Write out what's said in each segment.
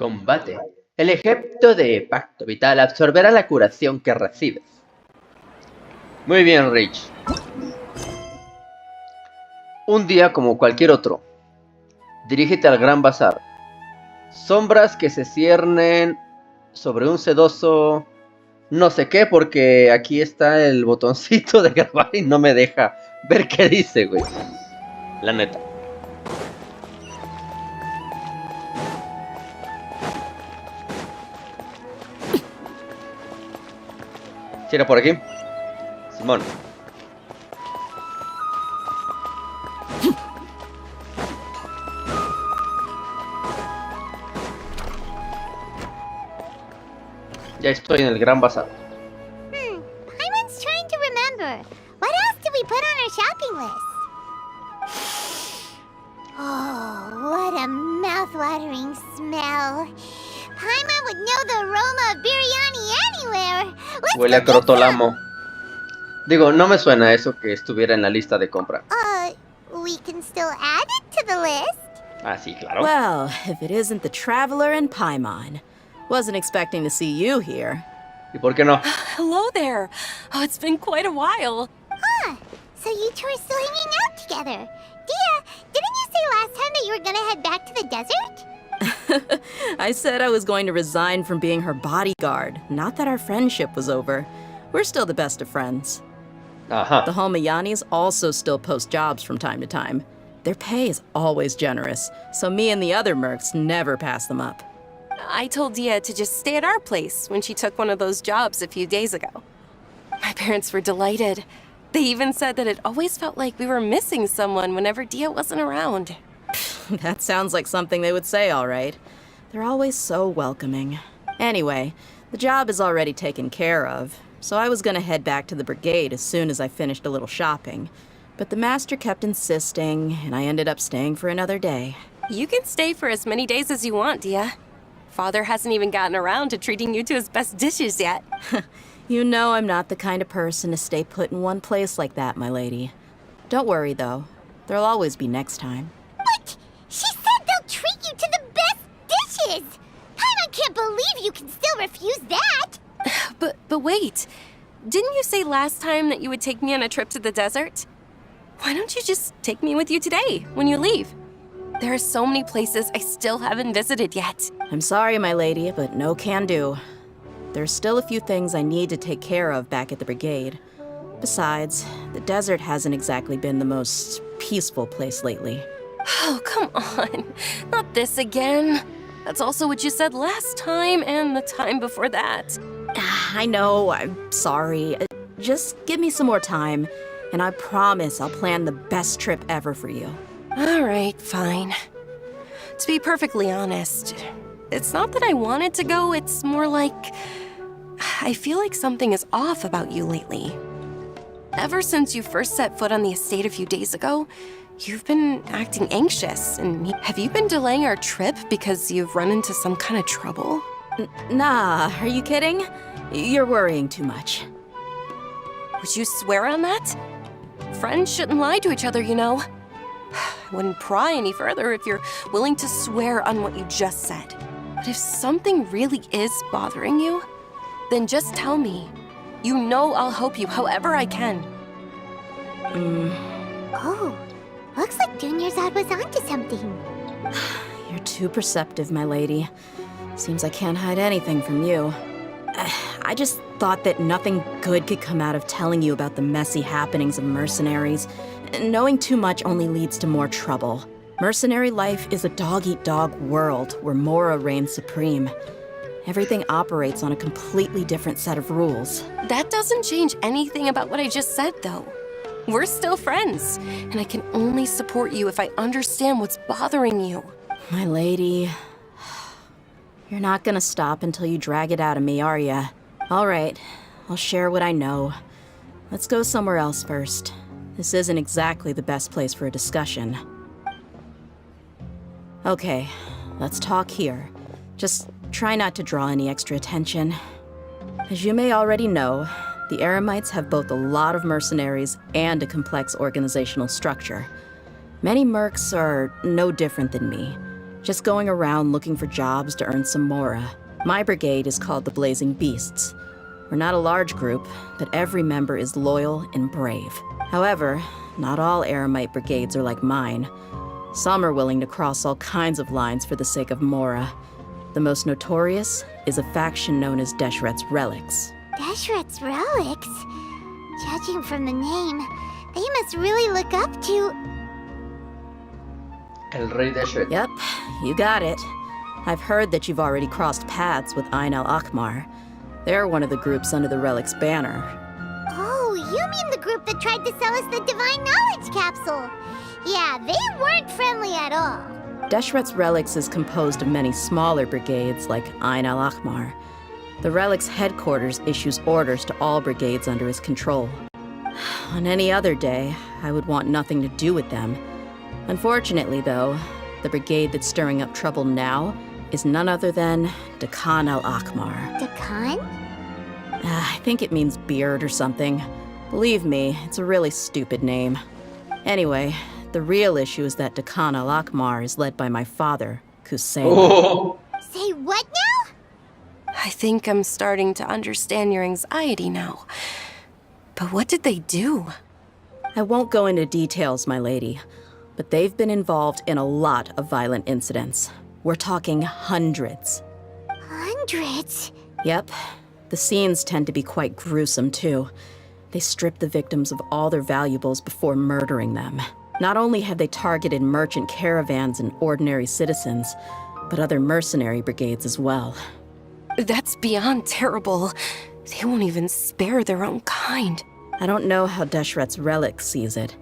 Combate. El efecto de pacto vital absorberá la curación que recibes. Muy bien, Rich. Un día como cualquier otro. Dirígete al gran bazar. Sombras que se ciernen sobre un sedoso no sé qué, porque aquí está el botoncito de grabar y no me deja ver qué dice, güey. La neta. ¿Sí era por aquí? Simón. Ya estoy en el gran bazar. Paimon's trying to remember. What else did we put on our shopping list? Oh, what a mouth-watering smell. Paimon would know the aroma of biryani anywhere. Huele a crotolamo. Digo, no me suena eso que estuviera en la lista de compra. We can still add it to the list. Ah, sí, claro. Well, if it isn't the traveler and Paimon. Wasn't expecting to see you here. ¿Y por qué no? Hello there. Oh, it's been quite a while. So you two are still hanging out together. Dehya, didn't you say last time that you were gonna head back to the desert? I said I was going to resign from being her bodyguard, not that our friendship was over. We're still the best of friends. Ajá. The Homayanis also still post jobs from time to time. Their pay is always generous, so me and the other mercs never pass them up. I told Dehya to just stay at our place when she took one of those jobs a few days ago. My parents were delighted. They even said that it always felt like we were missing someone whenever Dehya wasn't around. That sounds like something they would say, all right. They're always so welcoming. Anyway, the job is already taken care of, so I was gonna head back to the brigade as soon as I finished a little shopping. But the master kept insisting, and I ended up staying for another day. You can stay for as many days as you want, Dehya. Father hasn't even gotten around to treating you to his best dishes yet. You know I'm not the kind of person to stay put in one place like that, my lady. Don't worry, though. There'll always be next time. But she said they'll treat you to the best dishes. Paimon can't believe you can still refuse that. But wait. Didn't you say last time that you would take me on a trip to the desert? Why don't you just take me with you today, when you leave? There are so many places I still haven't visited yet. I'm sorry, my lady, but no can do. There's still a few things I need to take care of back at the brigade. Besides, the desert hasn't exactly been the most peaceful place lately. Oh, come on. Not this again. That's also what you said last time and the time before that. I know, I'm sorry. Just give me some more time, and I promise I'll plan the best trip ever for you. All right, fine. To be perfectly honest, it's not that I wanted to go, it's more like I feel like something is off about you lately. Ever since you first set foot on the estate a few days ago, you've been acting anxious. And have you been delaying our trip because you've run into some kind of trouble? Nah, are you kidding? You're worrying too much. Would you swear on that? Friends shouldn't lie to each other, you know. I wouldn't pry any further if you're willing to swear on what you just said. But if something really is bothering you, then just tell me. You know I'll help you however I can. Oh, looks like Dunyarzad was onto something. You're too perceptive, my lady. Seems I can't hide anything from you. I just thought that nothing good could come out of telling you about the messy happenings of mercenaries. Knowing too much only leads to more trouble. Mercenary life is a dog-eat-dog world where Mora reigns supreme. Everything operates on a completely different set of rules. That doesn't change anything about what I just said, though. We're still friends, and I can only support you if I understand what's bothering you. My lady, you're not gonna stop until you drag it out of me, are ya? All right, I'll share what I know. Let's go somewhere else first. This isn't exactly the best place for a discussion. Okay, let's talk here. Just try not to draw any extra attention. As you may already know, the Eremites have both a lot of mercenaries and a complex organizational structure. Many mercs are no different than me. Just going around looking for jobs to earn some mora. My brigade is called the Blazing Beasts. We're not a large group, but every member is loyal and brave. However, not all Eremite brigades are like mine. Some are willing to cross all kinds of lines for the sake of mora. The most notorious is a faction known as Deshret's Relics. Deshret's Relics? Judging from the name, they must really look up to... El Rey Deshret. Yep, you got it. I've heard that you've already crossed paths with Ain al-Akmar. They're one of the groups under the Relic's banner. Oh, you mean the group that tried to sell us the Divine Knowledge Capsule? Yeah, they weren't friendly at all. Deshret's Relics is composed of many smaller brigades like Ain al-Akmar. The Relic's headquarters issues orders to all brigades under his control. On any other day, I would want nothing to do with them. Unfortunately, though, the brigade that's stirring up trouble now is none other than Dakan al-Akmar. Dakan? I think it means beard or something. Believe me, it's a really stupid name. Anyway, the real issue is that Dakan al-Akmar is led by my father, Kusayla. Oh. Say what now? I think I'm starting to understand your anxiety now. But what did they do? I won't go into details, my lady, but they've been involved in a lot of violent incidents. We're talking hundreds. Hundreds? Yep. The scenes tend to be quite gruesome, too. They strip the victims of all their valuables before murdering them. Not only have they targeted merchant caravans and ordinary citizens, but other mercenary brigades as well. That's beyond terrible. They won't even spare their own kind. I don't know how Deshret's Relic sees it.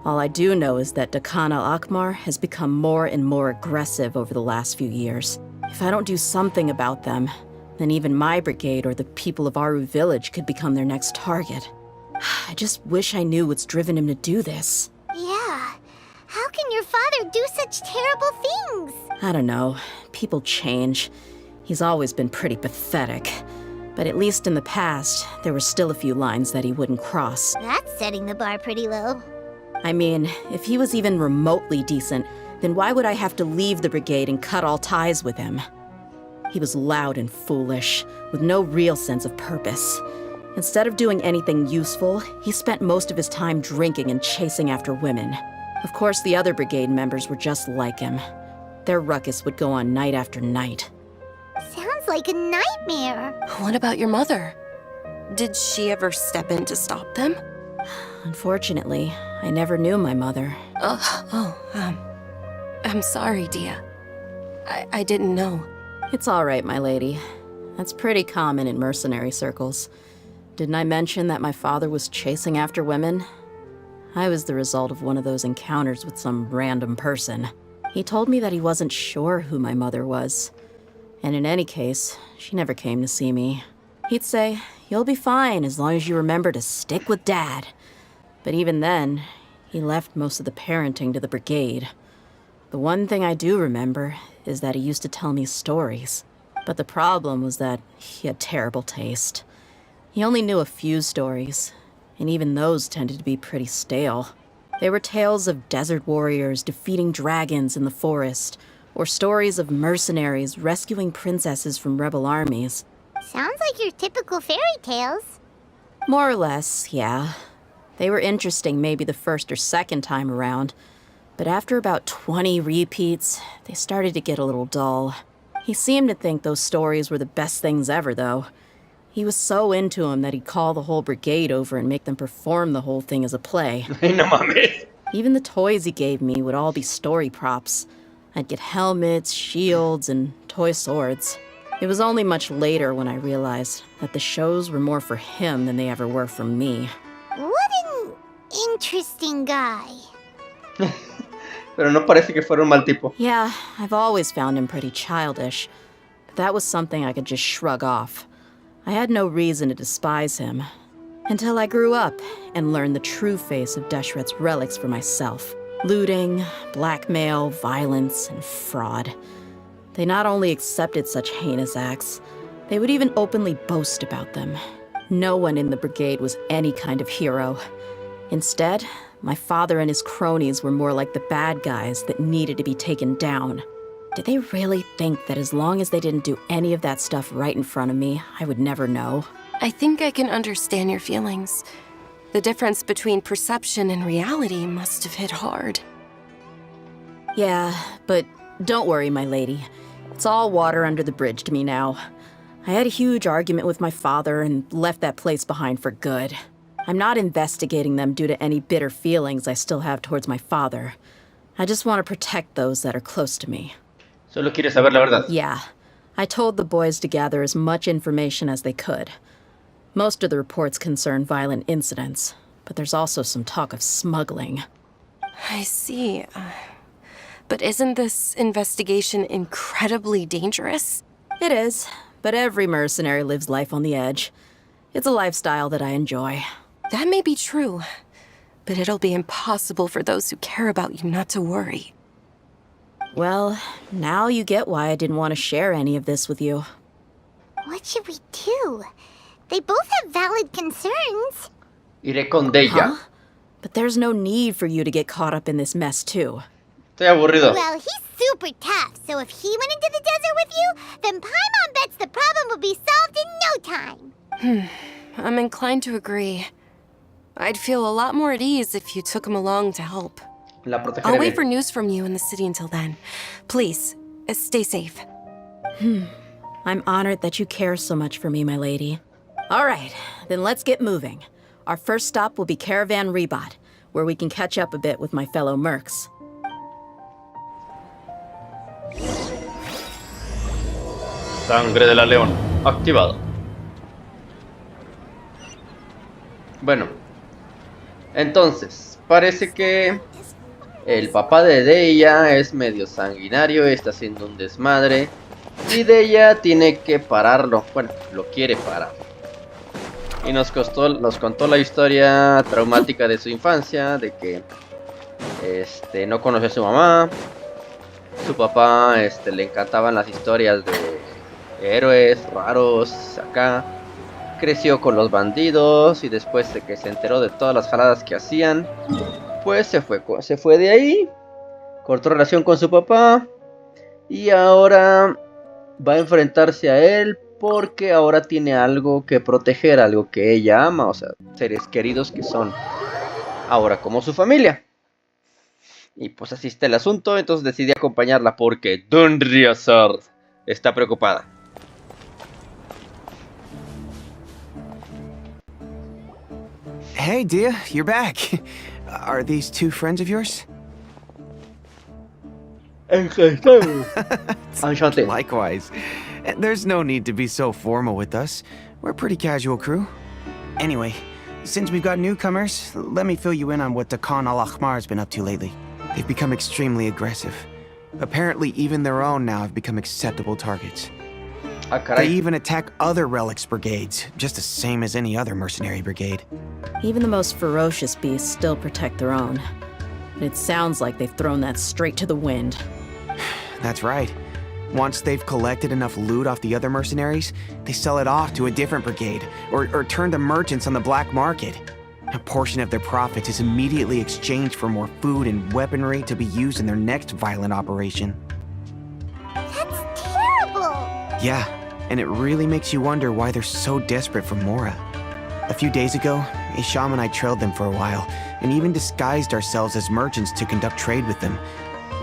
All I do know is that Dakan al-Akmar has become more and more aggressive over the last few years. If I don't do something about them, then even my brigade or the people of Aru village could become their next target. I just wish I knew what's driven him to do this. Yeah. How can your father do such terrible things? I don't know. People change. He's always been pretty pathetic. But at least in the past, there were still a few lines that he wouldn't cross. That's setting the bar pretty low. I mean, if he was even remotely decent, then why would I have to leave the brigade and cut all ties with him? He was loud and foolish, with no real sense of purpose. Instead of doing anything useful, he spent most of his time drinking and chasing after women. Of course, the other brigade members were just like him. Their ruckus would go on night after night. Sounds like a nightmare. What about your mother? Did she ever step in to stop them? Unfortunately, I never knew my mother. I'm sorry, Dehya. I didn't know. It's all right, my lady. That's pretty common in mercenary circles. Didn't I mention that my father was chasing after women? I was the result of one of those encounters with some random person. He told me that he wasn't sure who my mother was. And in any case, she never came to see me. He'd say, "You'll be fine as long as you remember to stick with Dad." But even then, he left most of the parenting to the brigade. The one thing I do remember is that he used to tell me stories. But the problem was that he had terrible taste. He only knew a few stories, and even those tended to be pretty stale. They were tales of desert warriors defeating dragons in the forest, or stories of mercenaries rescuing princesses from rebel armies. Sounds like your typical fairy tales. More or less, yeah. They were interesting maybe the first or second time around, but after about 20 repeats, they started to get a little dull. He seemed to think those stories were the best things ever, though. He was so into them that he'd call the whole brigade over and make them perform the whole thing as a play. No mames. Even the toys he gave me would all be story props. I'd get helmets, shields, and toy swords. It was only much later when I realized that the shows were more for him than they ever were for me. What an interesting guy. Pero no parece que fuera un mal tipo. Yeah, I've always found him pretty childish, but that was something I could just shrug off. I had no reason to despise him, until I grew up and learned the true face of Deshret's Relics for myself. Looting, blackmail, violence, and fraud. They not only accepted such heinous acts, they would even openly boast about them. No one in the brigade was any kind of hero. Instead, my father and his cronies were more like the bad guys that needed to be taken down. Did they really think that as long as they didn't do any of that stuff right in front of me, I would never know? I think I can understand your feelings. The difference between perception and reality must have hit hard. Yeah, but don't worry, my lady. It's all water under the bridge to me now. I had a huge argument with my father and left that place behind for good. I'm not investigating them due to any bitter feelings I still have towards my father. I just want to protect those that are close to me. Solo quiere saber la verdad. Yeah, I told the boys to gather as much information as they could. Most of the reports concern violent incidents, but there's also some talk of smuggling. I see. But isn't this investigation incredibly dangerous? It is, but every mercenary lives life on the edge. It's a lifestyle that I enjoy. That may be true, but it'll be impossible for those who care about you not to worry. Well, now you get why I didn't want to share any of this with you. What should we do? They both have valid concerns. Iré con Dehya. Huh? But there's no need for you to get caught up in this mess, too. Estoy aburrido. Well, he's super tough, so if he went into the desert with you, then Paimon bets the problem will be solved in no time. I'm inclined to agree. I'd feel a lot more at ease if you took him along to help. La protegeré I'll wait bien. for news from you in the city until then. Please, stay safe. I'm honored that you care so much for me, my lady. All right, then let's get moving. Our first stop will be Caravan Ribat, where we can catch up a bit with my fellow mercs. Sangre de la león. Activado. Bueno. Entonces, parece que el papá de Dehya es medio sanguinario, está haciendo un desmadre. Y Dehya tiene que pararlo. Bueno, lo quiere parar. Y nos contó la historia traumática de su infancia, de que no conoció a su mamá. Su papá le encantaban las historias de héroes raros acá. Creció con los bandidos y después de que se enteró de todas las jaladas que hacían, pues se fue de ahí, cortó relación con su papá y ahora va a enfrentarse a él porque ahora tiene algo que proteger, algo que ella ama, o sea, seres queridos que son ahora como su familia. Y pues así está el asunto, entonces decidí acompañarla porque Dunyarzad está preocupada. Hey, Dehya, you're back. Are these two friends of yours? Enchanté. Likewise. There's no need to be so formal with us. We're a pretty casual crew. Anyway, since we've got newcomers, let me fill you in on what Khan al-Ahmar's been up to lately. They've become extremely aggressive. Apparently, even their own now have become acceptable targets. Ah, They caray. even attack other relics brigades, just the same as any other mercenary brigade. Even the most ferocious beasts still protect their own. And it sounds like they've thrown that straight to the wind. That's right. Once they've collected enough loot off the other mercenaries, they sell it off to a different brigade, or turn to merchants on the black market. A portion of their profits is immediately exchanged for more food and weaponry to be used in their next violent operation. That's terrible. Yeah, and it really makes you wonder why they're so desperate for Mora. A few days ago, Isham and I trailed them for a while, and even disguised ourselves as merchants to conduct trade with them.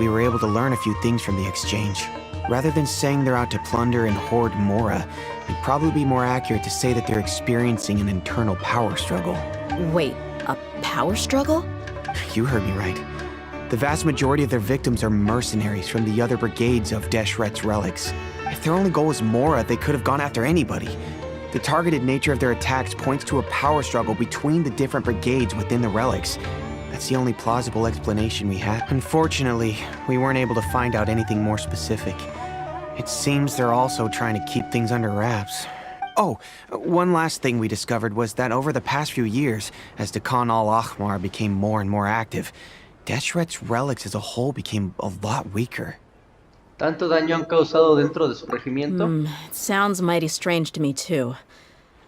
We were able to learn a few things from the exchange. Rather than saying they're out to plunder and hoard Mora, it'd probably be more accurate to say that they're experiencing an internal power struggle. Wait, a power struggle? You heard me right. The vast majority of their victims are mercenaries from the other brigades of Deshret's relics. If their only goal was Mora, they could have gone after anybody. The targeted nature of their attacks points to a power struggle between the different brigades within the relics. That's the only plausible explanation we have. Unfortunately, we weren't able to find out anything more specific. It seems they're also trying to keep things under wraps. Oh, one last thing we discovered was that over the past few years, as the Khan al-Ahmar became more and more active, Deshret's relics as a whole became a lot weaker. ¿Tanto daño han causado dentro de su regimiento? It sounds mighty strange to me, too.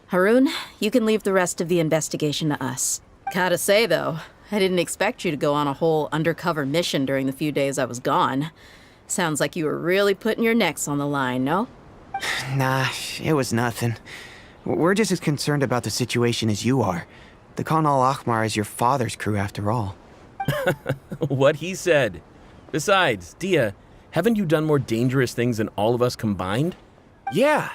Harun, you can leave the rest of the investigation to us. Gotta say, though, I didn't expect you to go on a whole undercover mission during the few days I was gone. Sounds like you were really putting your necks on the line, no? Nah, it was nothing. We're just as concerned about the situation as you are. The Khan al-Ahmar is your father's crew after all. What he said. Besides, Dehya, haven't you done more dangerous things than all of us combined? Yeah.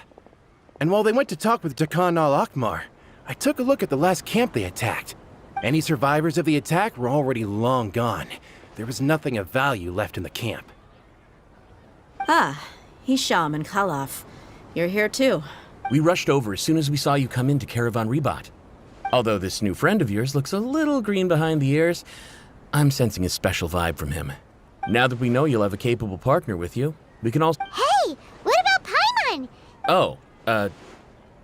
And while they went to talk with Khan al-Ahmar, I took a look at the last camp they attacked. Any survivors of the attack were already long gone. There was nothing of value left in the camp. Ah, Hisham and Khalaf. You're here too. We rushed over as soon as we saw you come into Caravan Ribat. Although this new friend of yours looks a little green behind the ears, I'm sensing a special vibe from him. Now that we know you'll have a capable partner with you, we can also— Hey, what about Paimon? Oh,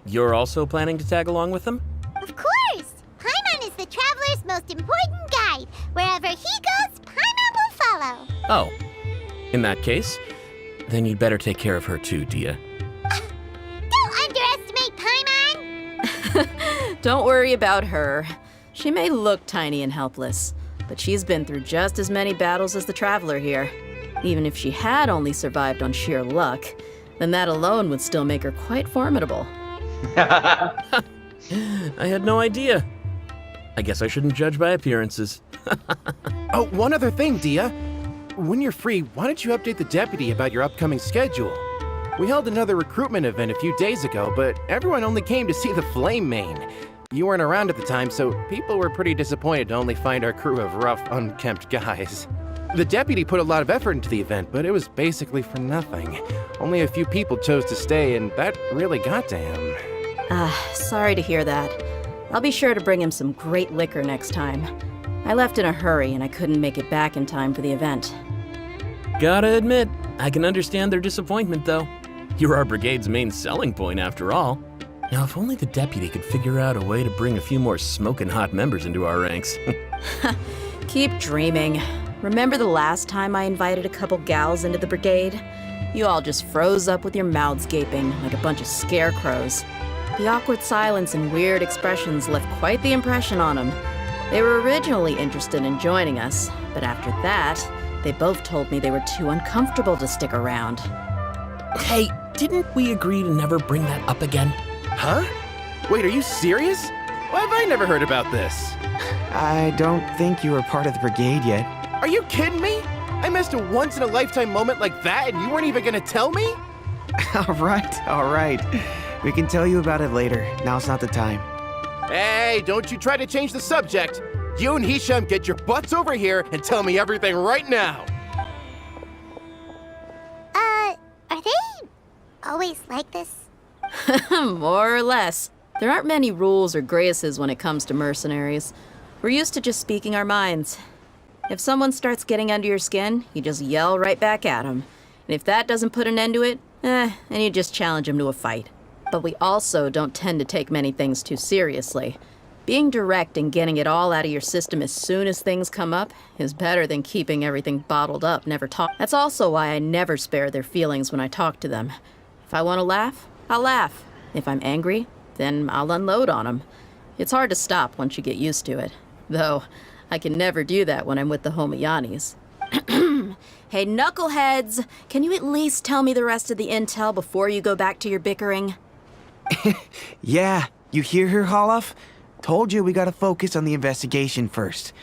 you're also planning to tag along with them? Of course! Paimon is the traveler's most important guide. Wherever he goes, Paimon will follow. Oh, in that case, then you'd better take care of her too, Dehya. Don't underestimate Paimon! Don't worry about her. She may look tiny and helpless, but she's been through just as many battles as the traveler here. Even if she had only survived on sheer luck, then that alone would still make her quite formidable. I had no idea. I guess I shouldn't judge by appearances. Oh, one other thing, Dehya. When you're free, why don't you update the deputy about your upcoming schedule? We held another recruitment event a few days ago, but everyone only came to see the Flame Mane. You weren't around at the time, so people were pretty disappointed to only find our crew of rough, unkempt guys. The deputy put a lot of effort into the event, but it was basically for nothing. Only a few people chose to stay, and that really got to him. Sorry to hear that. I'll be sure to bring him some great liquor next time. I left in a hurry and I couldn't make it back in time for the event. Gotta admit, I can understand their disappointment, though. You're our brigade's main selling point, after all. Now, if only the deputy could figure out a way to bring a few more smoking hot members into our ranks. Keep dreaming. Remember the last time I invited a couple gals into the brigade? You all just froze up with your mouths gaping like a bunch of scarecrows. The awkward silence and weird expressions left quite the impression on them. They were originally interested in joining us, but after that, they both told me they were too uncomfortable to stick around. Hey, didn't we agree to never bring that up again? Huh? Wait, are you serious? Why have I never heard about this? I don't think you were part of the brigade yet. Are you kidding me? I missed a once-in-a-lifetime moment like that and you weren't even gonna tell me? All right. We can tell you about it later. Now's not the time. Hey, don't you try to change the subject. You and Hisham get your butts over here and tell me everything right now. Are they always like this? More or less. There aren't many rules or graces when it comes to mercenaries. We're used to just speaking our minds. If someone starts getting under your skin, you just yell right back at them. And if that doesn't put an end to it, then you just challenge them to a fight. But we also don't tend to take many things too seriously. Being direct and getting it all out of your system as soon as things come up is better than keeping everything bottled up, never talk. That's also why I never spare their feelings when I talk to them. If I want to laugh, I'll laugh. If I'm angry, then I'll unload on them. It's hard to stop once you get used to it. Though, I can never do that when I'm with the Homayanis. Hey, knuckleheads! Can you at least tell me the rest of the intel before you go back to your bickering? Yeah, you hear her, Khalaf? Told you we gotta focus on the investigation first.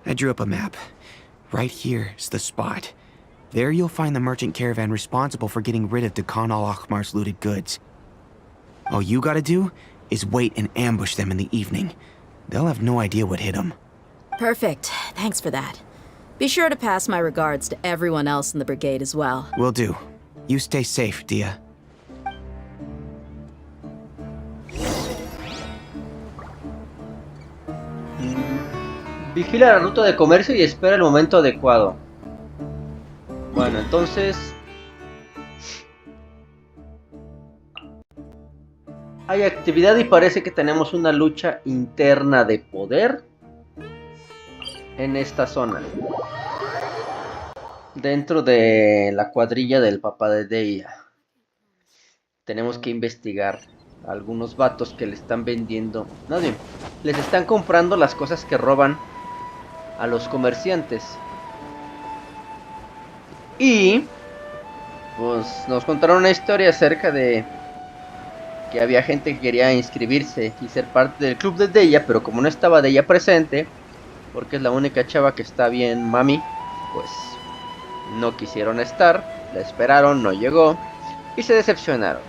I drew up a map. Right here's the spot. There you'll find the merchant caravan responsible for getting rid of the Khan al-Ahmar's looted goods. All you gotta do is wait and ambush them in the evening. They'll have no idea what hit them. Perfect. Thanks for that. Be sure to pass my regards to everyone else in the brigade as well. Will do. You stay safe, Dehya. Vigila la ruta de comercio y espera el momento adecuado. Bueno, entonces... hay actividad y parece que tenemos una lucha interna de poder en esta zona. Dentro de la cuadrilla del papá de Dehya. Tenemos que investigar a algunos vatos que le están vendiendo... no bien, les están comprando las cosas que roban a los comerciantes. Y pues nos contaron una historia acerca de que había gente que quería inscribirse y ser parte del club de Dehya, pero como no estaba Dehya presente, porque es la única chava que está bien mami, pues no quisieron estar, la esperaron, no llegó y se decepcionaron.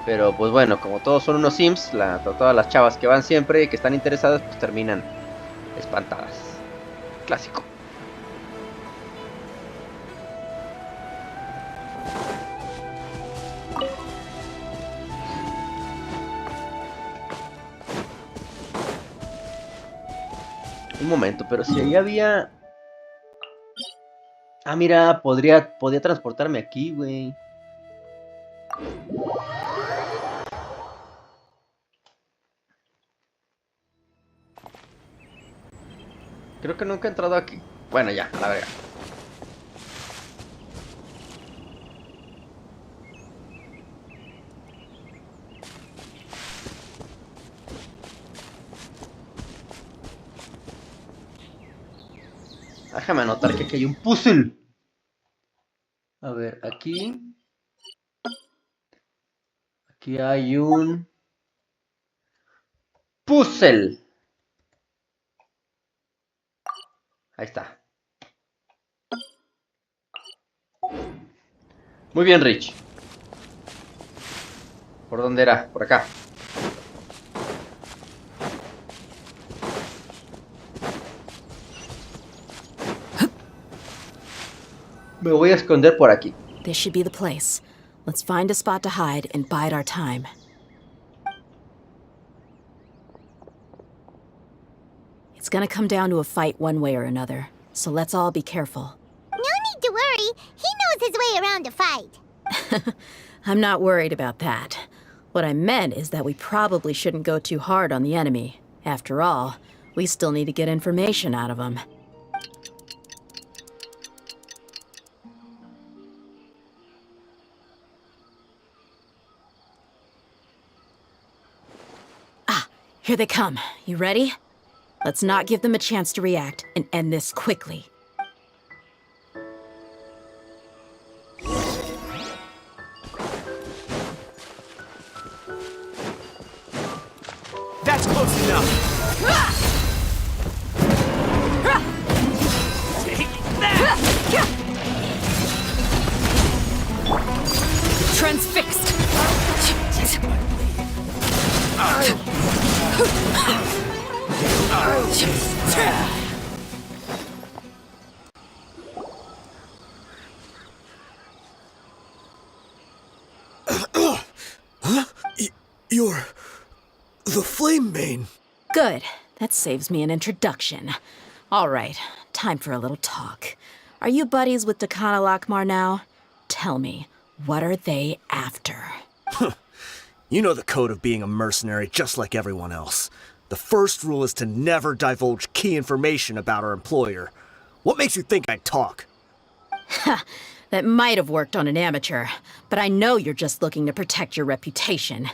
Pero pues bueno, como todos son unos sims, todas las chavas que van siempre y que están interesadas, pues terminan espantadas. Clásico. Un momento, pero si ahí había... Ah, mira, podía transportarme aquí, güey. Creo que nunca he entrado aquí. Bueno, ya, a la verga. Déjame anotar que aquí hay un puzzle. A ver, aquí. Aquí hay un puzzle. Ahí está. Muy bien, Rich. ¿Por dónde era? Por acá. Me voy a esconder por aquí. This should be the place. Let's find a spot to hide and bide our time. It's gonna come down to a fight one way or another, so let's all be careful. No need to worry. He knows his way around a fight. I'm not worried about that. What I meant is that we probably shouldn't go too hard on the enemy. After all, we still need to get information out of him. Ah, here they come. You ready? Let's not give them a chance to react and end this quickly. That's close enough. Take that! Transfixed! You're the Flame Mane. Good. That saves me an introduction. All right, time for a little talk. Are you buddies with Dakana Lakmar now? Tell me, what are they after? You know the code of being a mercenary just like everyone else. The first rule is to never divulge key information about our employer. What makes you think I'd talk? Ha! That might have worked on an amateur, but I know you're just looking to protect your reputation.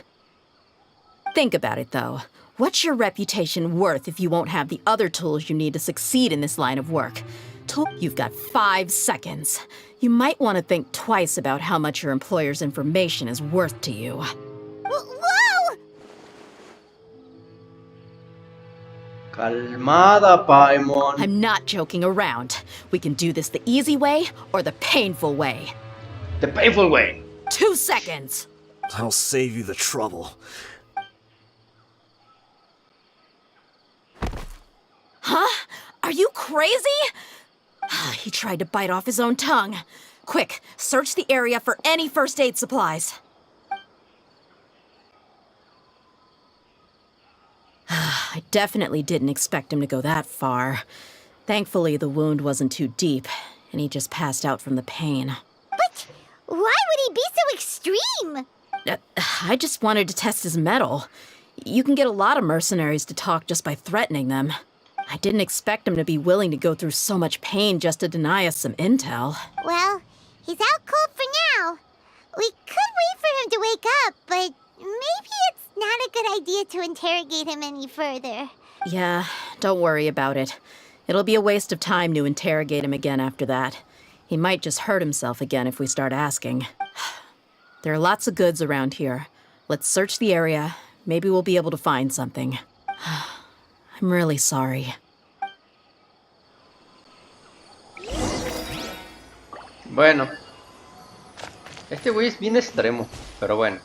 Think about it, though. What's your reputation worth if you won't have the other tools you need to succeed in this line of work? You've got 5 seconds. You might want to think twice about how much your employer's information is worth to you. Whoa! Calmada, Paimon. I'm not joking around. We can do this the easy way or the painful way. The painful way. 2 seconds. I'll save you the trouble. Huh? Are you crazy? He tried to bite off his own tongue. Quick, search the area for any first aid supplies. I definitely didn't expect him to go that far. Thankfully, the wound wasn't too deep, and he just passed out from the pain. But why would he be so extreme? I just wanted to test his mettle. You can get a lot of mercenaries to talk just by threatening them. I didn't expect him to be willing to go through so much pain just to deny us some intel. Well, he's out cold for now. We could wait for him to wake up, but maybe it's not a good idea to interrogate him any further. Yeah, don't worry about it. It'll be a waste of time to interrogate him again after that. He might just hurt himself again if we start asking. There are lots of goods around here. Let's search the area. Maybe we'll be able to find something. I'm really sorry. Bueno. Este güey es bien extremo, pero bueno.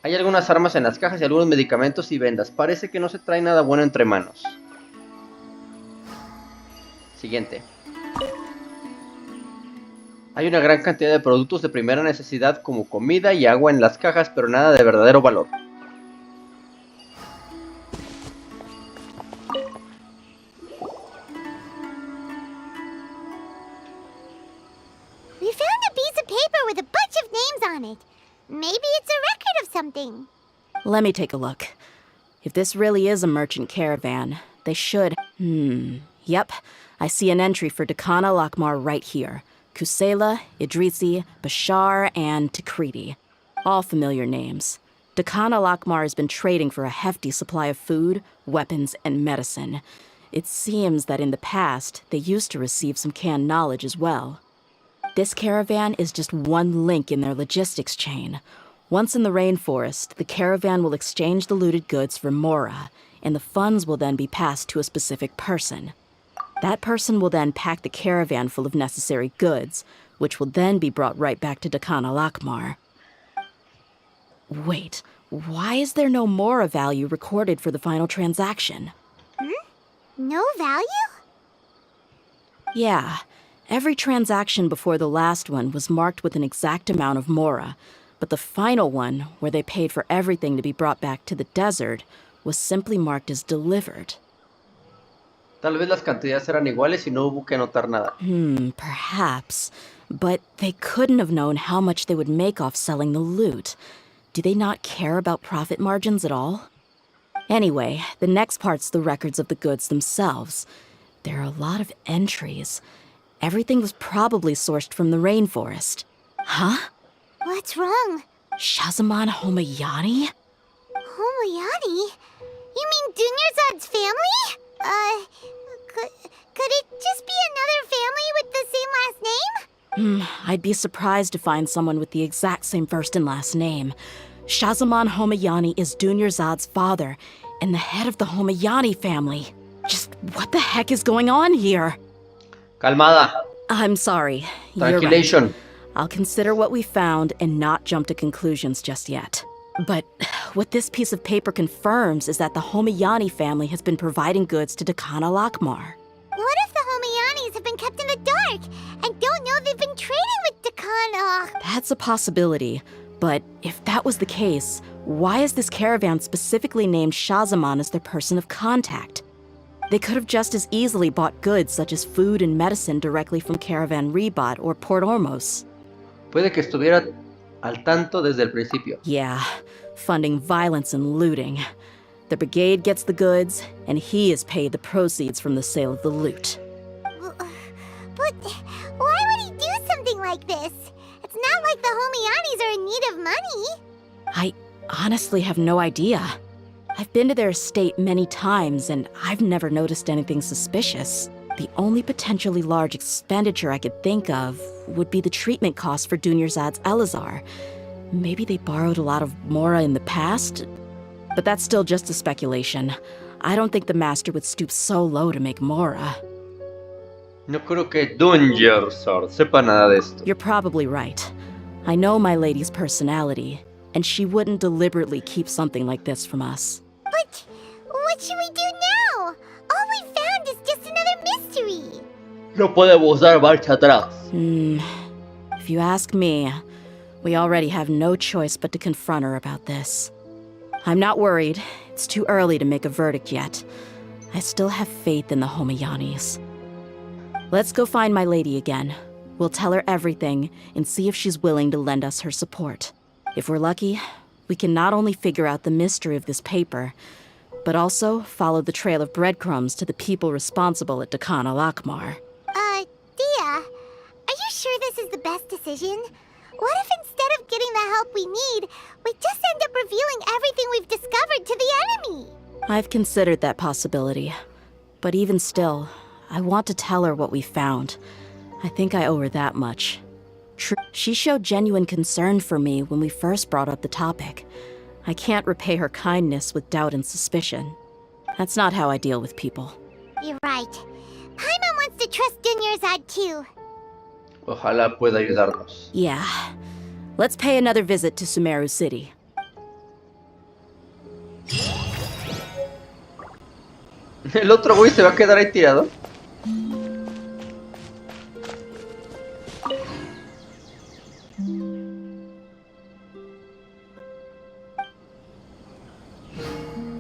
Hay algunas armas en las cajas y algunos medicamentos y vendas. Parece que no se trae nada bueno entre manos. Siguiente. Hay una gran cantidad de productos de primera necesidad como comida y agua en las cajas, pero nada de verdadero valor. We found a piece of paper with a bunch of names on it. Maybe it's a record of something. Let me take a look. If this really is a merchant caravan, they should... Yep, I see an entry for Dakana Lakmar right here. Kusayla, Idrisi, Bashar, and Takriti. All familiar names. Dakana Lakmar has been trading for a hefty supply of food, weapons, and medicine. It seems that in the past, they used to receive some canned knowledge as well. This caravan is just one link in their logistics chain. Once in the rainforest, the caravan will exchange the looted goods for Mora, and the funds will then be passed to a specific person. That person will then pack the caravan full of necessary goods, which will then be brought right back to Dakana Lakmar. Wait, why is there no Mora value recorded for the final transaction? No value? Yeah, every transaction before the last one was marked with an exact amount of Mora, but the final one, where they paid for everything to be brought back to the desert, was simply marked as delivered. Tal vez las cantidades eran iguales y no hubo que anotar nada. Perhaps. But they couldn't have known how much they would make off selling the loot. Do they not care about profit margins at all? Anyway, the next part's the records of the goods themselves. There are a lot of entries. Everything was probably sourced from the rainforest. Huh? What's wrong? Shahzaman Homayani? Homayani? You mean Dunyarzad's family? Could it just be another family with the same last name? I'd be surprised to find someone with the exact same first and last name. Shahzaman Homayani is Dunyarzad's father, and the head of the Homayani family. Just what the heck is going on here? Calmada. I'm sorry. You're Tranquilation. right. I'll consider what we found and not jump to conclusions just yet. But what this piece of paper confirms is that the Homayani family has been providing goods to Dakana Lakmar. What if the Homayanis have been kept in the dark and don't know they've been trading with Dakana? That's a possibility. But if that was the case, why is this caravan specifically named Shahzaman as their person of contact? They could have just as easily bought goods such as food and medicine directly from Caravan Ribat or Port Ormos. Puede que estuviera al tanto desde el principio. Yeah, funding violence and looting. The brigade gets the goods, and he is paid the proceeds from the sale of the loot. But why would he do something like this? It's not like the Homayanis are in need of money. I honestly have no idea. I've been to their estate many times, and I've never noticed anything suspicious. The only potentially large expenditure I could think of would be the treatment costs for Dunyarzad's Elazar. Maybe they borrowed a lot of Mora in the past? But that's still just a speculation. I don't think the master would stoop so low to make Mora. No creo que Dunyarzad sepa nada de esto. You're probably right. I know my lady's personality, and she wouldn't deliberately keep something like this from us. But what should we do now? All we found is just another mystery. No podemos dar marcha atrás. If you ask me, we already have no choice but to confront her about this. I'm not worried. It's too early to make a verdict yet. I still have faith in the Homayanis. Let's go find my lady again. We'll tell her everything and see if she's willing to lend us her support. If we're lucky, we can not only figure out the mystery of this paper, but also follow the trail of breadcrumbs to the people responsible at Dakana Lakmar. Dehya, are you sure this is the best decision? What if instead of getting the help we need, we just end up revealing everything we've discovered to the enemy? I've considered that possibility. But even still, I want to tell her what we found. I think I owe her that much. She showed genuine concern for me when we first brought up the topic. I can't repay her kindness with doubt and suspicion. That's not how I deal with people. You're right. Paimon wants to trust Dunyarzad too. Ojalá pueda ayudarnos. Yeah. Let's pay another visit to Sumeru City. El otro güey se va a quedar ahí tirado.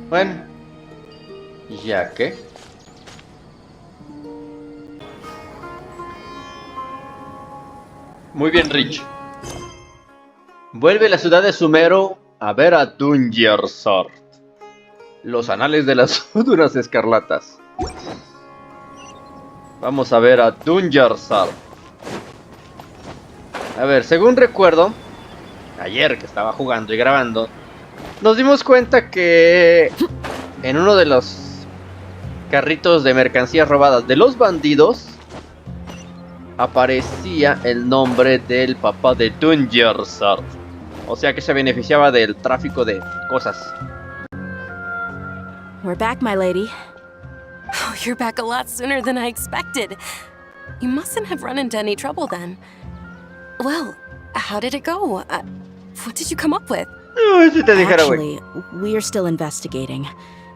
Bueno, ¿ya qué? Muy bien, Rich. Vuelve a la ciudad de Sumeru a ver a Dunyarzad. Los anales de las dunas escarlatas. Vamos a ver a Dunyarzad. A ver, según recuerdo, ayer que estaba jugando y grabando, nos dimos cuenta que en uno de los carritos de mercancías robadas de los bandidos aparecía el nombre del papá de Dunyarzad. O sea que se beneficiaba del tráfico de cosas. We're back, my lady. Oh, you're back a lot sooner than I expected. You mustn't have run into any trouble then. Well, how did it go? What did you come up with? Actually, we're still investigating.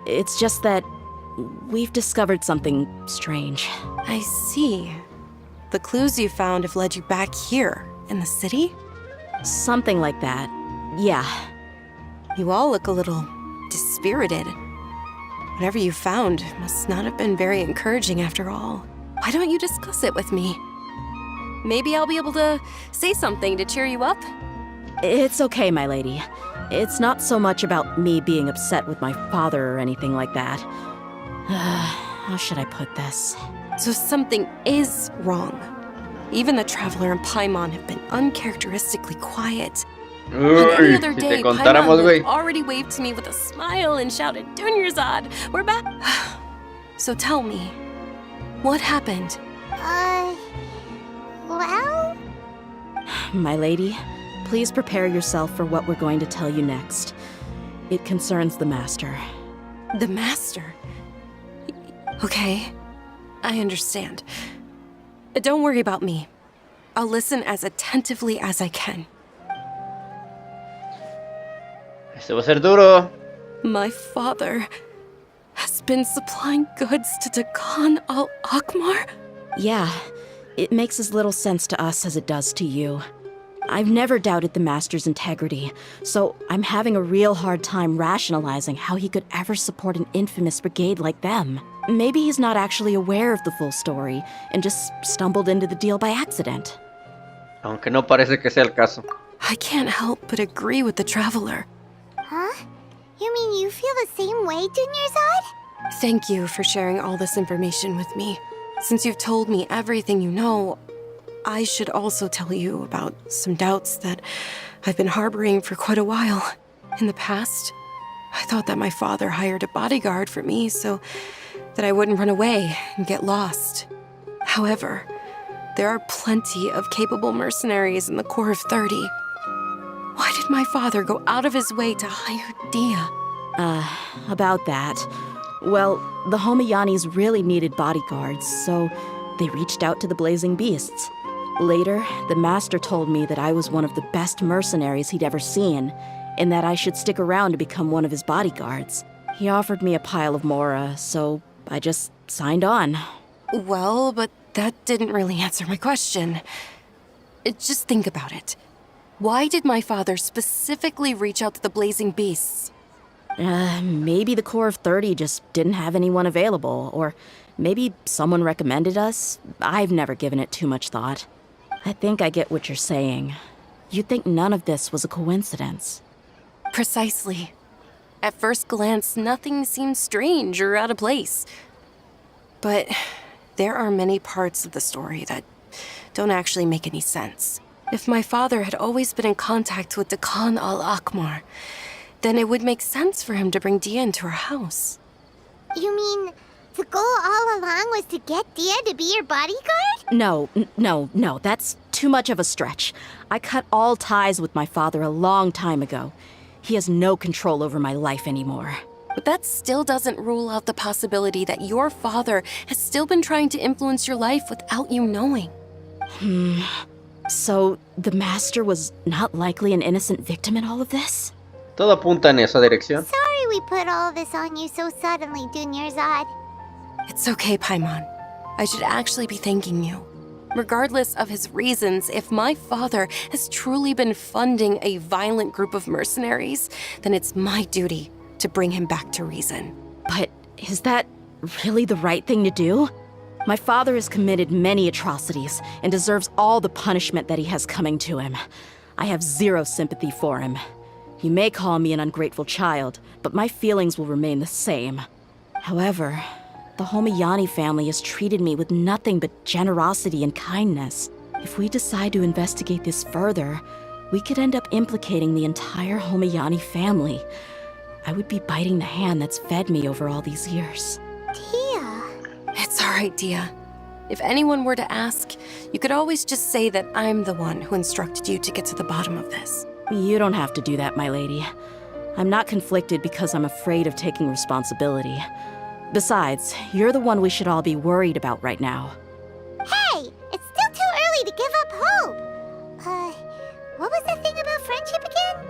It's just that we've discovered something strange. I see. The clues you found have led you back here, in the city? Something like that. Yeah. You all look a little dispirited. Whatever you found must not have been very encouraging after all. Why don't you discuss it with me? Maybe I'll be able to say something to cheer you up? It's okay, my lady. It's not so much about me being upset with my father or anything like that. How should I put this? So something is wrong. Even the Traveler and Paimon have been uncharacteristically quiet. On any other day, Paimon would have already waved to me with a smile and shouted, Dunyarzad, we're back! So tell me, what happened? Well? My lady, please prepare yourself for what we're going to tell you next. It concerns the Master. The Master? Okay, I understand. Don't worry about me. I'll listen as attentively as I can. Esto va a ser duro. My father has been supplying goods to Dakan al-Akmar? Yeah, it makes as little sense to us as it does to you. I've never doubted the Master's integrity, so I'm having a real hard time rationalizing how he could ever support an infamous brigade like them. Maybe he's not actually aware of the full story and just stumbled into the deal by accident. Aunque no parece que sea el caso. I can't help but agree with the Traveler. Huh? You mean you feel the same way, Dunyarzad? Thank you for sharing all this information with me. Since you've told me everything you know, I should also tell you about some doubts that I've been harboring for quite a while. In the past, I thought that my father hired a bodyguard for me so that I wouldn't run away and get lost. However, there are plenty of capable mercenaries in the Corps of 30. Why did my father go out of his way to hire Dehya? About that. Well, the Homayanis really needed bodyguards, so they reached out to the Blazing Beasts. Later, the Master told me that I was one of the best mercenaries he'd ever seen, and that I should stick around to become one of his bodyguards. He offered me a pile of mora, so I just signed on. Well, but that didn't really answer my question. Just think about it. Why did my father specifically reach out to the Blazing Beasts? Maybe the Corps of 30 just didn't have anyone available, or maybe someone recommended us. I've never given it too much thought. I think I get what you're saying. You'd think none of this was a coincidence. Precisely. At first glance, nothing seems strange or out of place. But there are many parts of the story that don't actually make any sense. If my father had always been in contact with Dakan al-Akmar, then it would make sense for him to bring Dehya into our house. You mean The goal all along was to get Dehya to be your bodyguard? No, that's too much of a stretch. I cut all ties with my father a long time ago. He has no control over my life anymore. But that still doesn't rule out the possibility that your father has still been trying to influence your life without you knowing. So, the Master was not likely an innocent victim in all of this? Todo apunta en esa dirección. Sorry we put all of this on you so suddenly, Dunyarzad. It's okay, Paimon. I should actually be thanking you. Regardless of his reasons, if my father has truly been funding a violent group of mercenaries, then it's my duty to bring him back to reason. But is that really the right thing to do? My father has committed many atrocities and deserves all the punishment that he has coming to him. I have zero sympathy for him. You may call me an ungrateful child, but my feelings will remain the same. However, the Homayani family has treated me with nothing but generosity and kindness. If we decide to investigate this further, we could end up implicating the entire Homayani family. I would be biting the hand that's fed me over all these years. Dehya. It's all right, Dehya. If anyone were to ask, you could always just say that I'm the one who instructed you to get to the bottom of this. You don't have to do that, my lady. I'm not conflicted because I'm afraid of taking responsibility. Besides, you're the one we should all be worried about right now. Hey, it's still too early to give up hope. What was the thing about friendship again?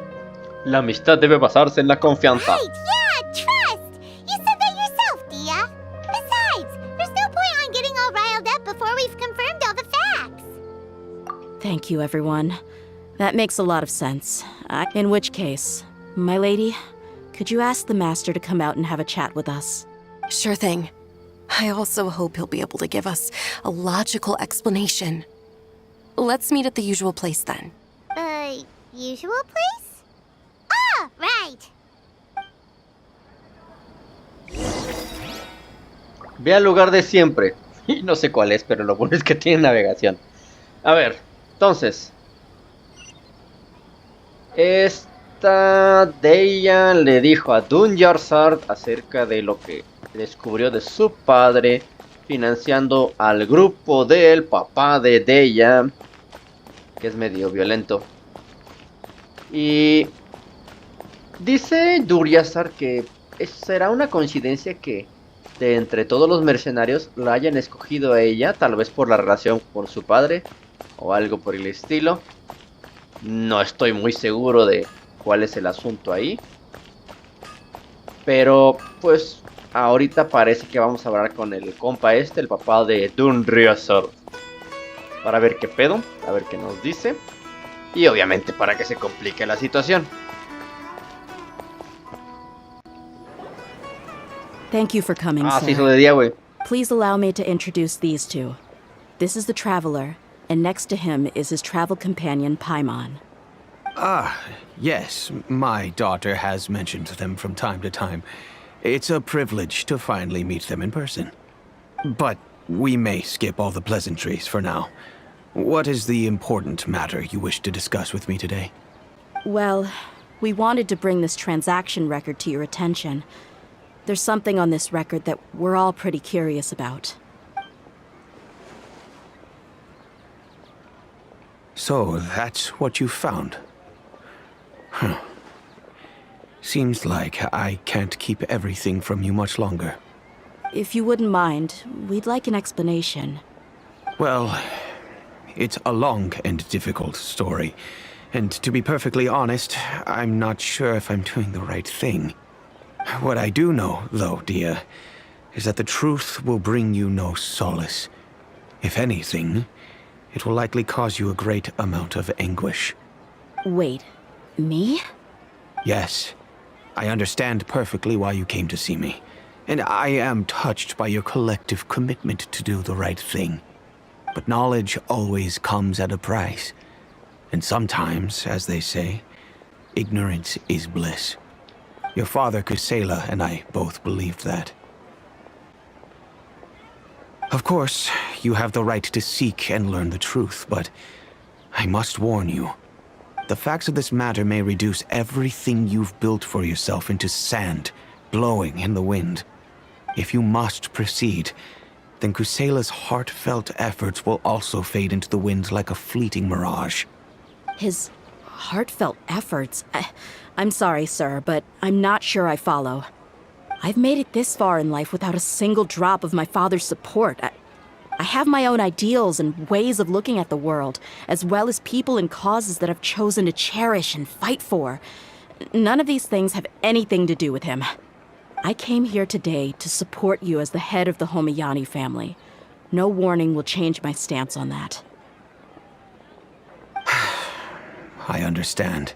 La amistad debe basarse en la confianza. Right, yeah, trust. You said that yourself, Dehya. Besides, there's no point on getting all riled up before we've confirmed all the facts. Thank you, everyone. That makes a lot of sense. In which case, my lady, could you ask the Master to come out and have a chat with us? Sure thing. I also hope he'll be able to give us a logical explanation. Let's meet at the usual place then. Usual place? Ah, right. Ve al lugar de siempre. Y no sé cuál es, pero lo bueno es que tiene navegación. A ver, entonces. Esta Dehya le dijo a Dunyarzad acerca de lo que descubrió de su padre financiando al grupo del papá de Dehya, que es medio violento. Y dice Dunyarzad que será una coincidencia que de entre todos los mercenarios la hayan escogido a ella, tal vez por la relación con su padre o algo por el estilo. No estoy muy seguro de cuál es el asunto ahí, pero pues ahorita parece que vamos a hablar con el compa el papá de Dunyarzad, para ver qué pedo, a ver qué nos dice, y obviamente para que se complique la situación. Thank you for coming, Ah, sir. se hizo de día, güey. Please allow me to introduce these two. This is the Traveler, and next to him is his travel companion, Paimon. Ah, yes, my daughter has mentioned them from time to time. It's a privilege to finally meet them in person. But we may skip all the pleasantries for now. What is the important matter you wish to discuss with me today? Well, we wanted to bring this transaction record to your attention. There's something on this record that we're all pretty curious about. So, that's what you found. Huh. Seems like I can't keep everything from you much longer. If you wouldn't mind, we'd like an explanation. Well, it's a long and difficult story. And to be perfectly honest, I'm not sure if I'm doing the right thing. What I do know, though, Dehya, is that the truth will bring you no solace. If anything, it will likely cause you a great amount of anguish. Wait, me? Yes, I understand perfectly why you came to see me, and I am touched by your collective commitment to do the right thing. But knowledge always comes at a price, and sometimes, as they say, ignorance is bliss. Your father, Kusayla, and I both believed that. Of course, you have the right to seek and learn the truth, but I must warn you. The facts of this matter may reduce everything you've built for yourself into sand, blowing in the wind. If you must proceed, then Kusayla's heartfelt efforts will also fade into the wind like a fleeting mirage. His heartfelt efforts? I'm sorry, sir, but I'm not sure I follow. I've made it this far in life without a single drop of my father's support. I have my own ideals and ways of looking at the world, as well as people and causes that I've chosen to cherish and fight for. None of these things have anything to do with him. I came here today to support you as the head of the Homayani family. No warning will change my stance on that. I understand.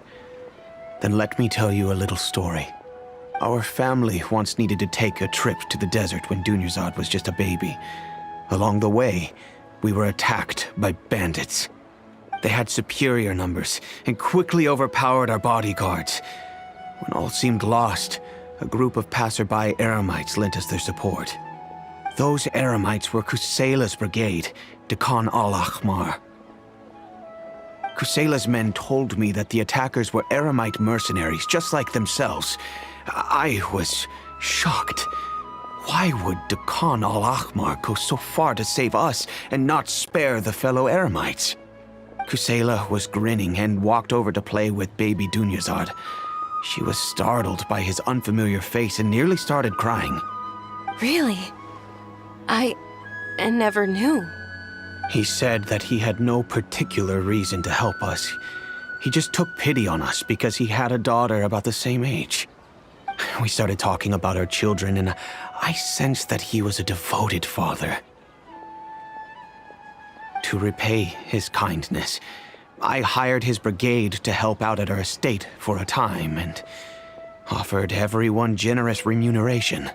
Then let me tell you a little story. Our family once needed to take a trip to the desert when Dunyarzad was just a baby. Along the way, we were attacked by bandits. They had superior numbers and quickly overpowered our bodyguards. When all seemed lost, a group of passerby Eremites lent us their support. Those Eremites were Kusayla's brigade, Dekan al-Ahmar. Kusayla's men told me that the attackers were Eremite mercenaries, just like themselves. I was shocked. Why would Dekan al-Ahmar go so far to save us and not spare the fellow Eremites? Kusayla was grinning and walked over to play with baby Dunyarzad. She was startled by his unfamiliar face and nearly started crying. Really? I never knew. He said that he had no particular reason to help us. He just took pity on us because he had a daughter about the same age. We started talking about our children, and I sensed that he was a devoted father. To repay his kindness, I hired his brigade to help out at our estate for a time and offered everyone generous remuneration.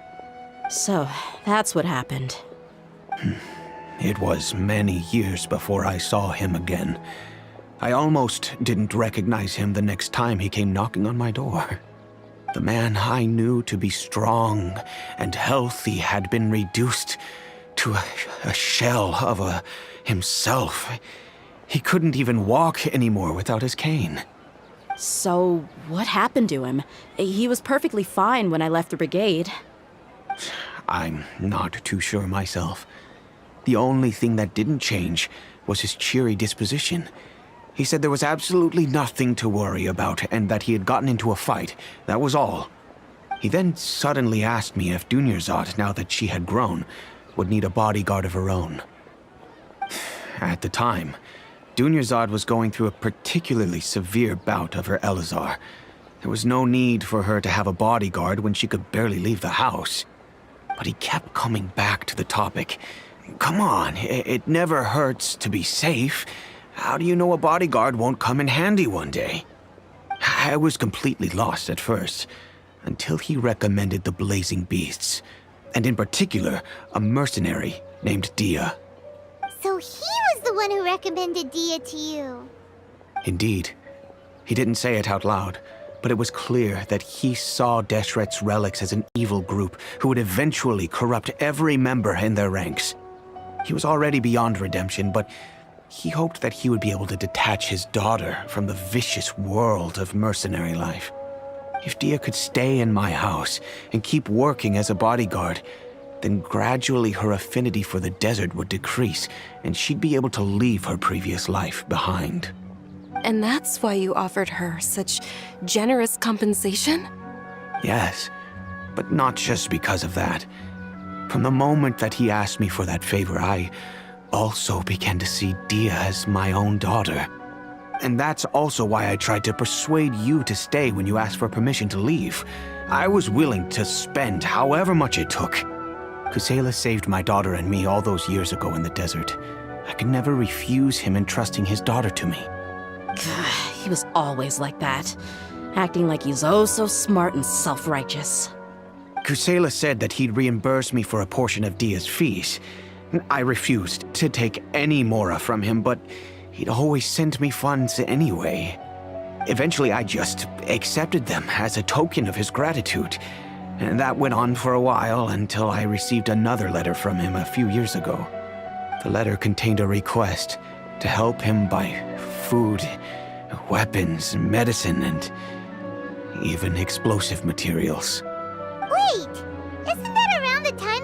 So, that's what happened. It was many years before I saw him again. I almost didn't recognize him the next time he came knocking on my door. The man I knew to be strong and healthy had been reduced to a shell of himself. He couldn't even walk anymore without his cane. So, what happened to him? He was perfectly fine when I left the brigade. I'm not too sure myself. The only thing that didn't change was his cheery disposition. He said there was absolutely nothing to worry about and that he had gotten into a fight. That was all. He then suddenly asked me if Dunyarzad, now that she had grown, would need a bodyguard of her own. At the time, Dunyarzad was going through a particularly severe bout of her Elazar. There was no need for her to have a bodyguard when she could barely leave the house. But he kept coming back to the topic. Come on, it never hurts to be safe. How do you know a bodyguard won't come in handy one day? I was completely lost at first, until he recommended the Blazing Beasts, and in particular, a mercenary named Dehya. So he was the one who recommended Dehya to you. Indeed. He didn't say it out loud, but it was clear that he saw Deshret's relics as an evil group who would eventually corrupt every member in their ranks. He was already beyond redemption, but he hoped that he would be able to detach his daughter from the vicious world of mercenary life. If Dehya could stay in my house and keep working as a bodyguard, then gradually her affinity for the desert would decrease, and she'd be able to leave her previous life behind. And that's why you offered her such generous compensation? Yes, but not just because of that. From the moment that he asked me for that favor, I also began to see Dehya as my own daughter. And that's also why I tried to persuade you to stay when you asked for permission to leave. I was willing to spend however much it took. Kusayla saved my daughter and me all those years ago in the desert. I could never refuse him entrusting his daughter to me. He was always like that, acting like he's oh so smart and self-righteous. Kusayla said that he'd reimburse me for a portion of Dehya's fees. I refused to take any more from him, but he'd always sent me funds anyway. Eventually, I just accepted them as a token of his gratitude. And that went on for a while until I received another letter from him a few years ago. The letter contained a request to help him buy food, weapons, medicine, and even explosive materials. Wait! Isn't that around the time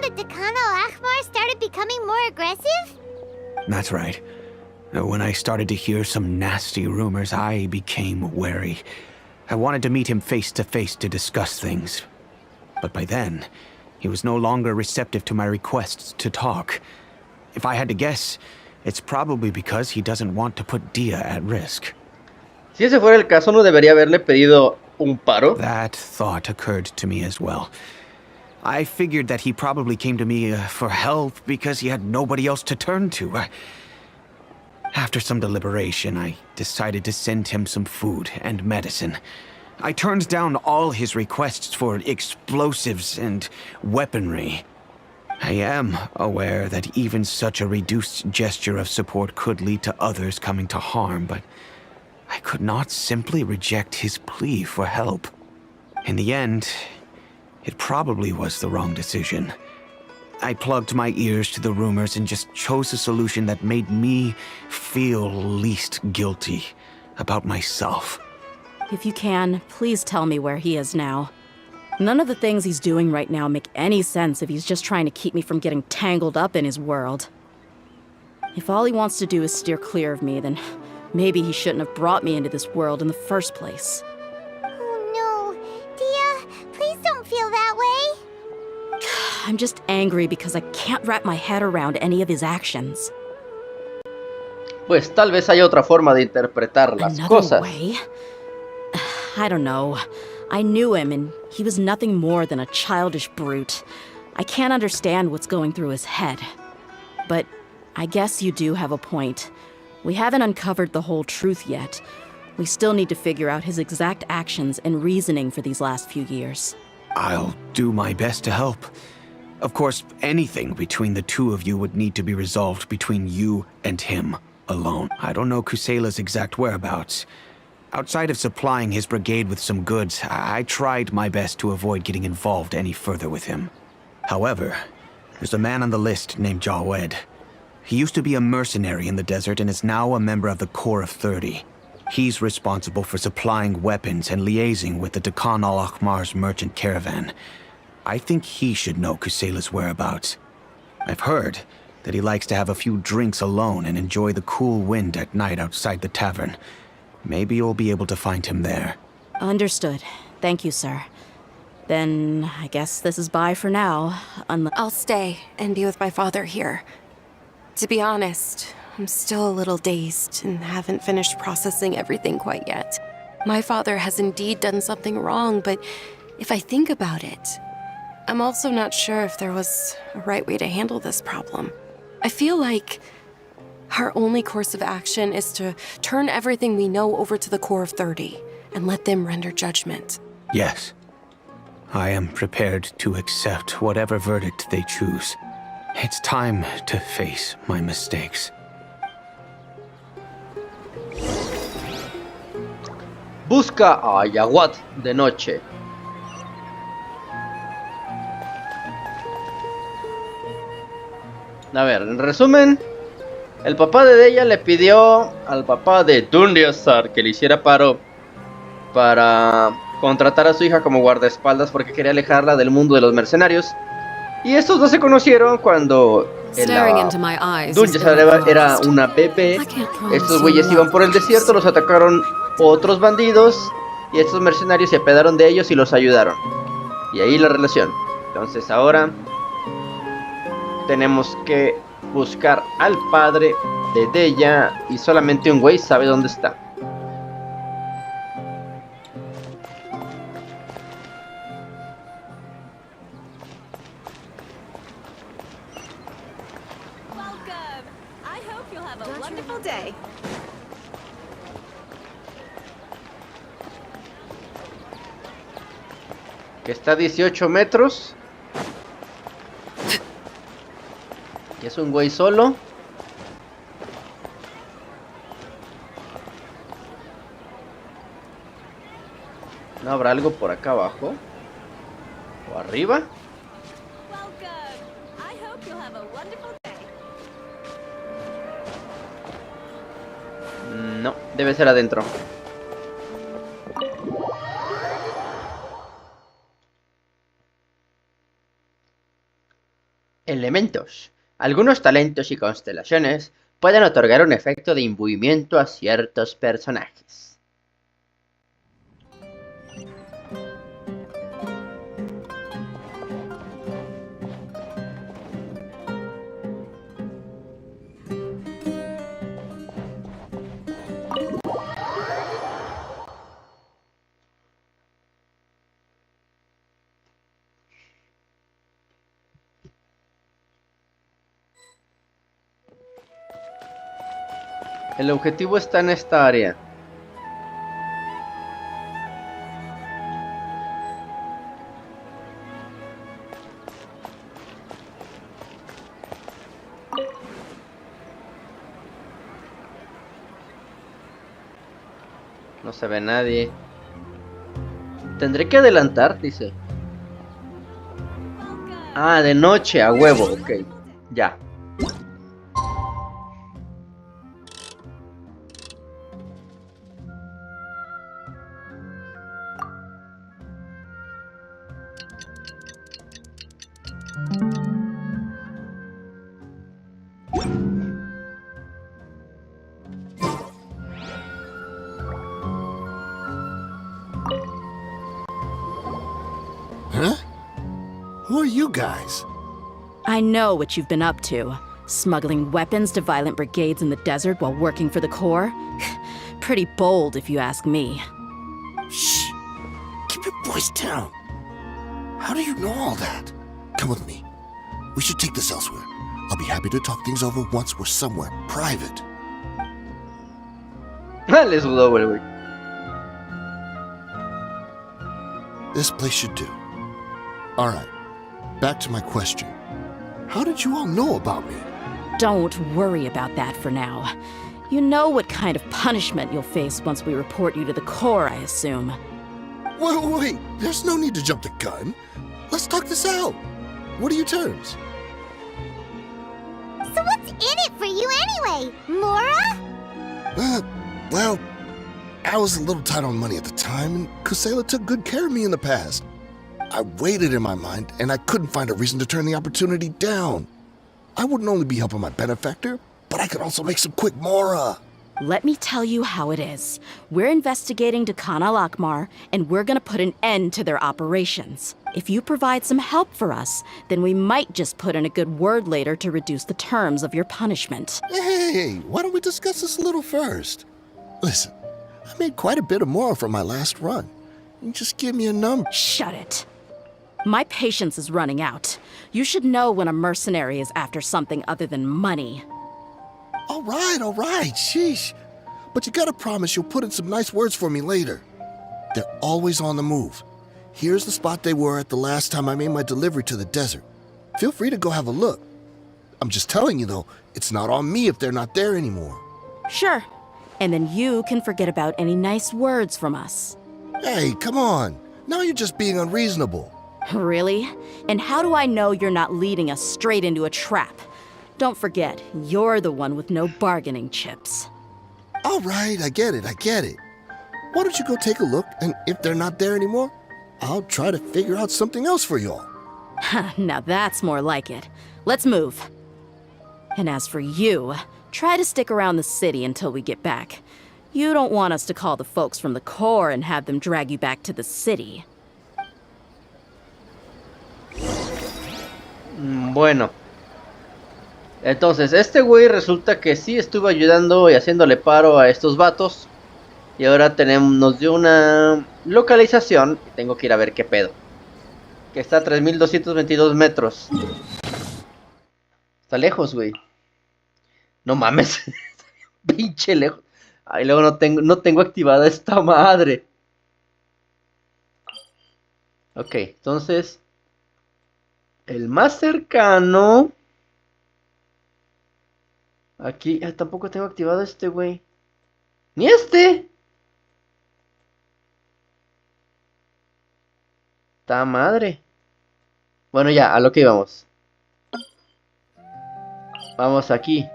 more aggressive? That's right. When I started to hear some nasty rumors, I became wary. I wanted to meet him face to face to discuss things. But by then, he was no longer receptive to my requests to talk. If I had to guess, it's probably because he doesn't want to put Dehya at risk. Si ese fuera el caso, ¿no debería haberle pedido un paro? That thought occurred to me as well. I figured that he probably came to me for help because he had nobody else to turn to. After some deliberation, I decided to send him some food and medicine. I turned down all his requests for explosives and weaponry. I am aware that even such a reduced gesture of support could lead to others coming to harm, but I could not simply reject his plea for help. In the end, it probably was the wrong decision. I plugged my ears to the rumors and just chose a solution that made me feel least guilty about myself. If you can, please tell me where he is now. None of the things he's doing right now make any sense if he's just trying to keep me from getting tangled up in his world. If all he wants to do is steer clear of me, then maybe he shouldn't have brought me into this world in the first place. Oh no. Dehya, please don't feel that way. I'm just angry because I can't wrap my head around any of his actions. Pues tal vez haya otra forma de interpretar las Another cosas. way? I don't know. I knew him, and he was nothing more than a childish brute. I can't understand what's going through his head. But I guess you do have a point. We haven't uncovered the whole truth yet. We still need to figure out his exact actions and reasoning for these last few years. I'll do my best to help. Of course, anything between the two of you would need to be resolved between you and him alone. I don't know Kusayla's exact whereabouts. Outside of supplying his brigade with some goods, I tried my best to avoid getting involved any further with him. However, there's a man on the list named Jawed. He used to be a mercenary in the desert and is now a member of the Corps of 30. He's responsible for supplying weapons and liaising with the Dakan al-Akhmar's merchant caravan. I think he should know Kusayla's whereabouts. I've heard that he likes to have a few drinks alone and enjoy the cool wind at night outside the tavern. Maybe you'll be able to find him there. Understood. Thank you, sir. Then I guess this is bye for now. I'll stay and be with my father here. To be honest, I'm still a little dazed and haven't finished processing everything quite yet. My father has indeed done something wrong, but if I think about it, I'm also not sure if there was a right way to handle this problem. I feel like our only course of action is to turn everything we know over to the Corps of 30 and let them render judgment. Yes. I am prepared to accept whatever verdict they choose. It's time to face my mistakes. Busca a Yaguat de noche. A ver, en resumen, el papá de Dehya le pidió al papá de Dunyarzad que le hiciera paro para contratar a su hija como guardaespaldas porque quería alejarla del mundo de los mercenarios. Y estos dos se conocieron cuando Dunyarzad era una bebé. Estos güeyes iban por el desierto, los atacaron otros bandidos y estos mercenarios se apedaron de ellos y los ayudaron. Y ahí la relación. Entonces ahora tenemos que buscar al padre de Dehya y solamente un güey sabe dónde está. Que está a 18 metros. Y es un güey solo. ¿No habrá algo por acá abajo? ¿O arriba? No, debe ser adentro. Elementos. Algunos talentos y constelaciones pueden otorgar un efecto de imbuimiento a ciertos personajes. El objetivo está en esta área. No se ve nadie. Tendré que adelantar, dice. Ah, de noche, a huevo, ok. Ya. Huh? Who are you guys? I know what you've been up to. Smuggling weapons to violent brigades in the desert while working for the Corps? Pretty bold, if you ask me. Shh! Keep your voice down. How do you know all that? Come with me. We should take this elsewhere. I'll be happy to talk things over once we're somewhere private. Le sudó, güey. This place should do. Alright, back to my question. How did you all know about me? Don't worry about that for now. You know what kind of punishment you'll face once we report you to the Corps, I assume. Wait, there's no need to jump the gun. Let's talk this out. What are your terms? So what's in it for you anyway, Mora? Well, I was a little tight on money at the time, and Kusayla took good care of me in the past. I weighed it in my mind, and I couldn't find a reason to turn the opportunity down. I wouldn't only be helping my benefactor, but I could also make some quick Mora. Let me tell you how it is. We're investigating Khan al-Akmar, and we're gonna put an end to their operations. If you provide some help for us, then we might just put in a good word later to reduce the terms of your punishment. Hey, why don't we discuss this a little first? Listen, I made quite a bit of Mora from my last run. You just give me a number. Shut it. My patience is running out. You should know when a mercenary is after something other than money. All right, sheesh. But you gotta promise you'll put in some nice words for me later. They're always on the move. Here's the spot they were at the last time I made my delivery to the desert. Feel free to go have a look. I'm just telling you though, it's not on me if they're not there anymore. Sure. And then you can forget about any nice words from us. Hey, come on. Now you're just being unreasonable. Really? And how do I know you're not leading us straight into a trap? Don't forget, you're the one with no bargaining chips. All right, I get it. Why don't you go take a look, and if they're not there anymore, I'll try to figure out something else for y'all. Now that's more like it. Let's move. And as for you, try to stick around the city until we get back. You don't want us to call the folks from the Corps and have them drag you back to the city. Bueno. Entonces, este güey resulta que sí estuvo ayudando y haciéndole paro a estos vatos. Y ahora nos dio una localización. Y tengo que ir a ver qué pedo. Que está a 3222 metros. Está lejos, güey. No mames. Pinche lejos. Ay, luego no tengo activada esta madre. Ok, entonces. El más cercano. Aquí, tampoco tengo activado este, güey. Ni este. ¡Ta madre! Bueno, ya, a lo que íbamos. Vamos aquí.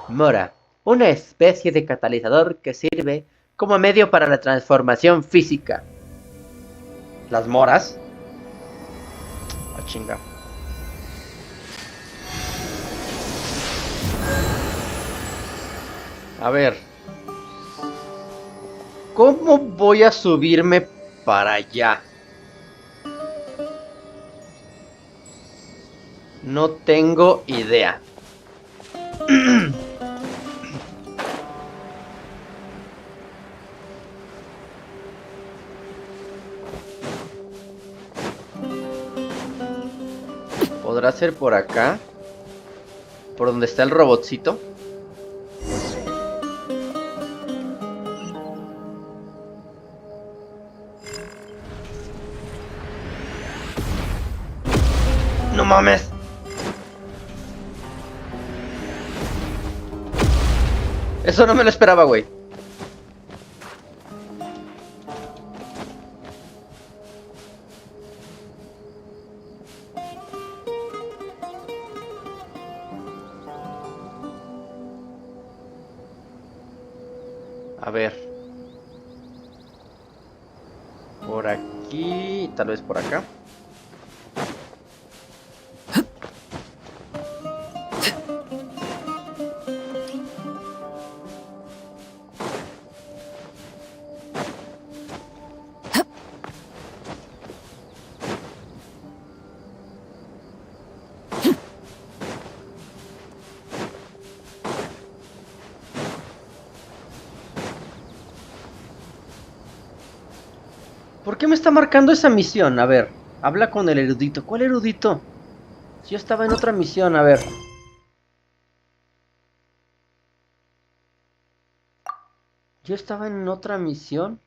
Mora. Una especie de catalizador que sirve como medio para la transformación física. ¿Las moras? Ah, chinga. A ver. ¿Cómo voy a subirme para allá? No tengo idea. ¿Podrá ser por acá? ¿Por donde está el robotcito? ¡No mames! Eso no me lo esperaba, güey. A ver. Por aquí, tal vez por acá. ¿Por qué me está marcando esa misión? A ver, habla con el erudito. ¿Cuál erudito? Si yo estaba en otra misión, a ver. Yo estaba en otra misión.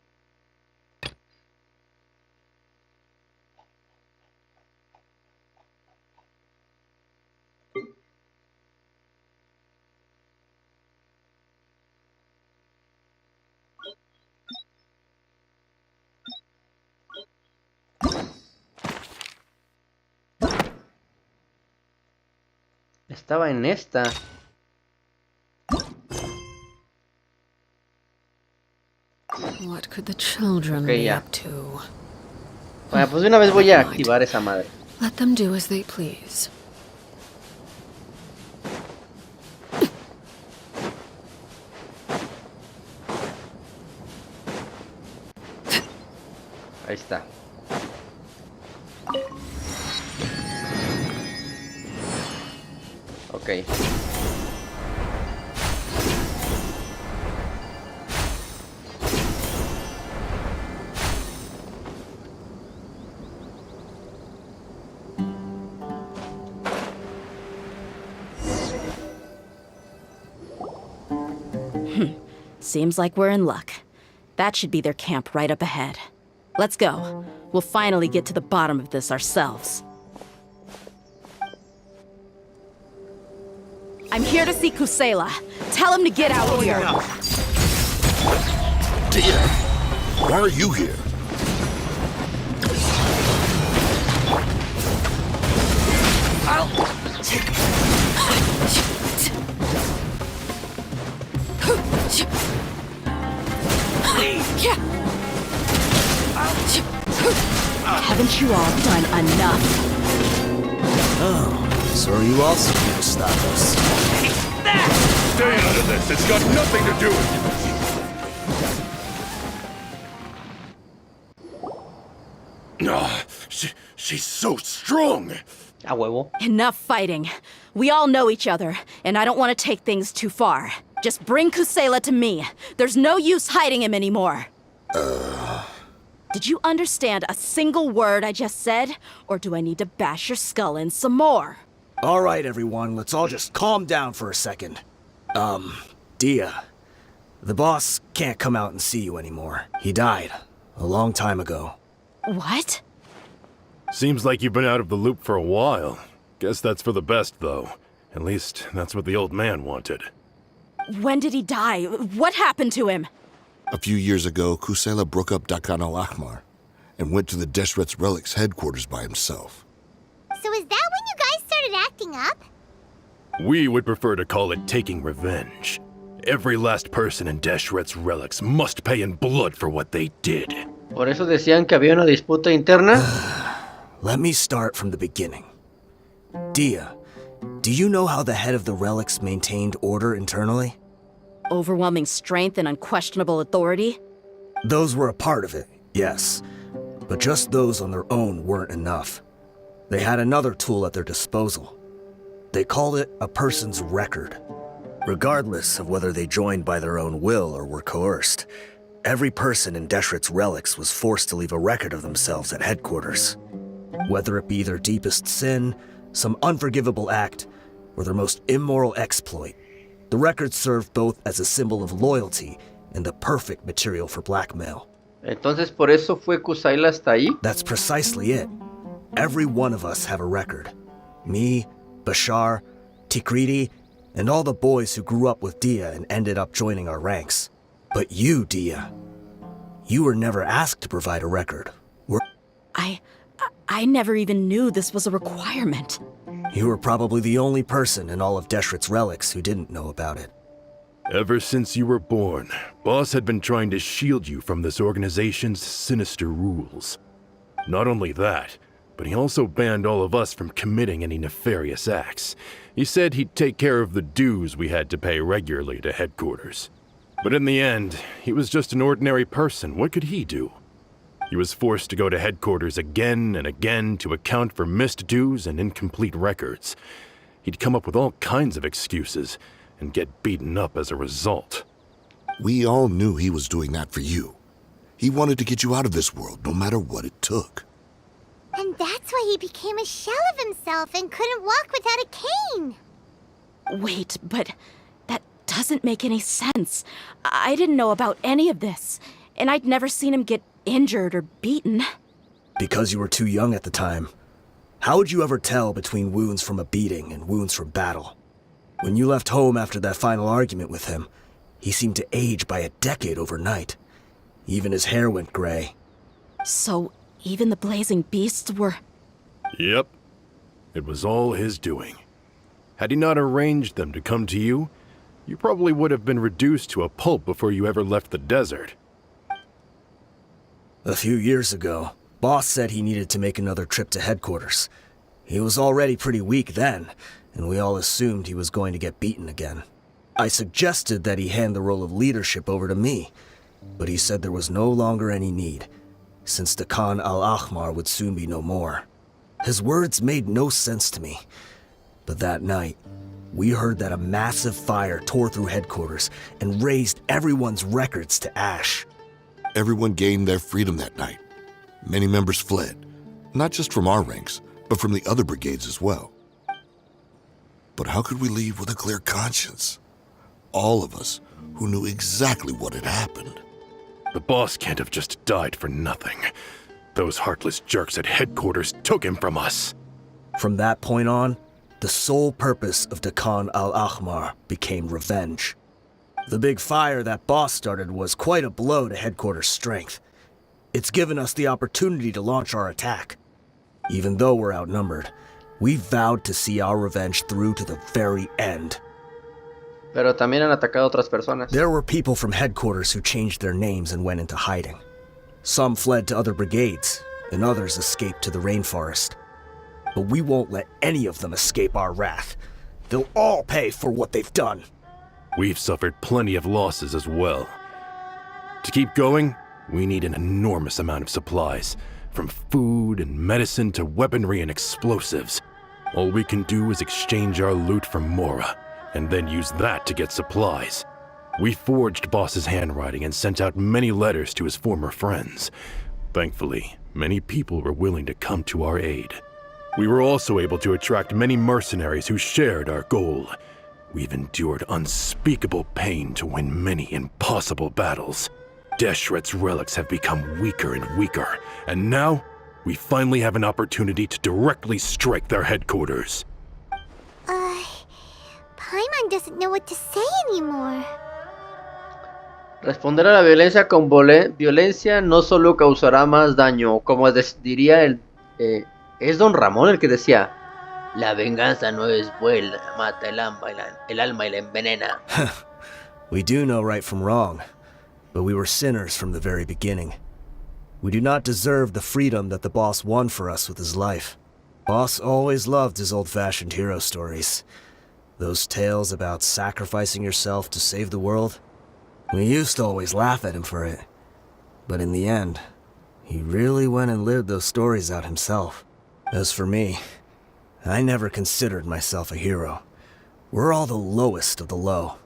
Estaba en esta. What could the children Okay, be ya. up to? Bueno, pues de una vez voy a activar esa madre. Let them do as they please. Ahí está. Ok. Seems like we're in luck. That should be their camp right up ahead. Let's go. We'll finally get to the bottom of this ourselves. I'm here to see Kusayla. Tell him to get out here. Dehya, why are you here? Haven't you all done enough? Oh, so are you also here to stop us? Stay out of this. It's got nothing to do with you. Oh, she's so strong. A huevo. Enough fighting. We all know each other, and I don't want to take things too far. Just bring Kusayla to me. There's no use hiding him anymore. Did you understand a single word I just said? Or do I need to bash your skull in some more? All right, everyone, let's all just calm down for a second. Dehya, the boss can't come out and see you anymore. He died a long time ago. What? Seems like you've been out of the loop for a while. Guess that's for the best, though. At least, that's what the old man wanted. When did he die? What happened to him? A few years ago, Kusayla broke up Dakan al-Ahmar and went to the Deshret's relics headquarters by himself. So is that when you guys started acting up? We would prefer to call it taking revenge. Every last person in Deshret's relics must pay in blood for what they did. Por eso decían que había una disputa interna. Let me start from the beginning. Dehya, do you know how the head of the relics maintained order internally? overwhelming strength and unquestionable authority? Those were a part of it, yes. But just those on their own weren't enough. They had another tool at their disposal. They called it a person's record. Regardless of whether they joined by their own will or were coerced, every person in Deshret's relics was forced to leave a record of themselves at headquarters. Whether it be their deepest sin, some unforgivable act, or their most immoral exploit, the records served both as a symbol of loyalty and the perfect material for blackmail. Entonces por eso fue Kusayla hasta ahí. That's precisely it. Every one of us have a record. Me, Bashar, Tikriti, and all the boys who grew up with Dehya and ended up joining our ranks. But you, Dehya, you were never asked to provide a record. I never even knew this was a requirement. You were probably the only person in all of Deshret's relics who didn't know about it. Ever since you were born, Boss had been trying to shield you from this organization's sinister rules. Not only that, but he also banned all of us from committing any nefarious acts. He said he'd take care of the dues we had to pay regularly to headquarters. But in the end, he was just an ordinary person. What could he do? He was forced to go to headquarters again and again to account for missed dues and incomplete records. He'd come up with all kinds of excuses and get beaten up as a result. We all knew he was doing that for you. He wanted to get you out of this world, no matter what it took. And that's why he became a shell of himself and couldn't walk without a cane. Wait, but that doesn't make any sense. I didn't know about any of this, and I'd never seen him get injured or beaten. Because you were too young at the time. How would you ever tell between wounds from a beating and wounds from battle? When you left home after that final argument with him, he seemed to age by a decade overnight. Even his hair went gray. So even the blazing beasts were... Yep. It was all his doing. Had he not arranged them to come to you, you probably would have been reduced to a pulp before you ever left the desert. A few years ago, Boss said he needed to make another trip to headquarters. He was already pretty weak then, and we all assumed he was going to get beaten again. I suggested that he hand the role of leadership over to me, but he said there was no longer any need, since the Khan al-Ahmar would soon be no more. His words made no sense to me, but that night, we heard that a massive fire tore through headquarters and razed everyone's records to ash. Everyone gained their freedom that night. Many members fled, not just from our ranks, but from the other brigades as well. But how could we leave with a clear conscience? All of us who knew exactly what had happened. The boss can't have just died for nothing. Those heartless jerks at headquarters took him from us. From that point on, the sole purpose of the Khan al-Ahmar became revenge. The big fire that Boss started was quite a blow to headquarters' strength. It's given us the opportunity to launch our attack. Even though we're outnumbered, we vowed to see our revenge through to the very end. Pero también han atacado otras personas. There were people from headquarters who changed their names and went into hiding. Some fled to other brigades, and others escaped to the rainforest. But we won't let any of them escape our wrath. They'll all pay for what they've done. We've suffered plenty of losses as well. To keep going, we need an enormous amount of supplies, from food and medicine to weaponry and explosives. All we can do is exchange our loot from Mora, and then use that to get supplies. We forged Boss's handwriting and sent out many letters to his former friends. Thankfully, many people were willing to come to our aid. We were also able to attract many mercenaries who shared our goal. We've endured unspeakable pain to win many impossible battles. Deshret's relics have become weaker and weaker, and now we finally have an opportunity to directly strike their headquarters. Paimon doesn't know what to say anymore. Responder a la violencia con violencia no solo causará más daño, como diría es Don Ramón el que decía, la venganza no es buena, mata el alma y la envenena. We do know right from wrong, but we were sinners from the very beginning. We do not deserve the freedom that the boss won for us with his life. Boss always loved his old-fashioned hero stories. Those tales about sacrificing yourself to save the world? We used to always laugh at him for it. But in the end, he really went and lived those stories out himself. As for me, I never considered myself a hero. We're all the lowest of the low.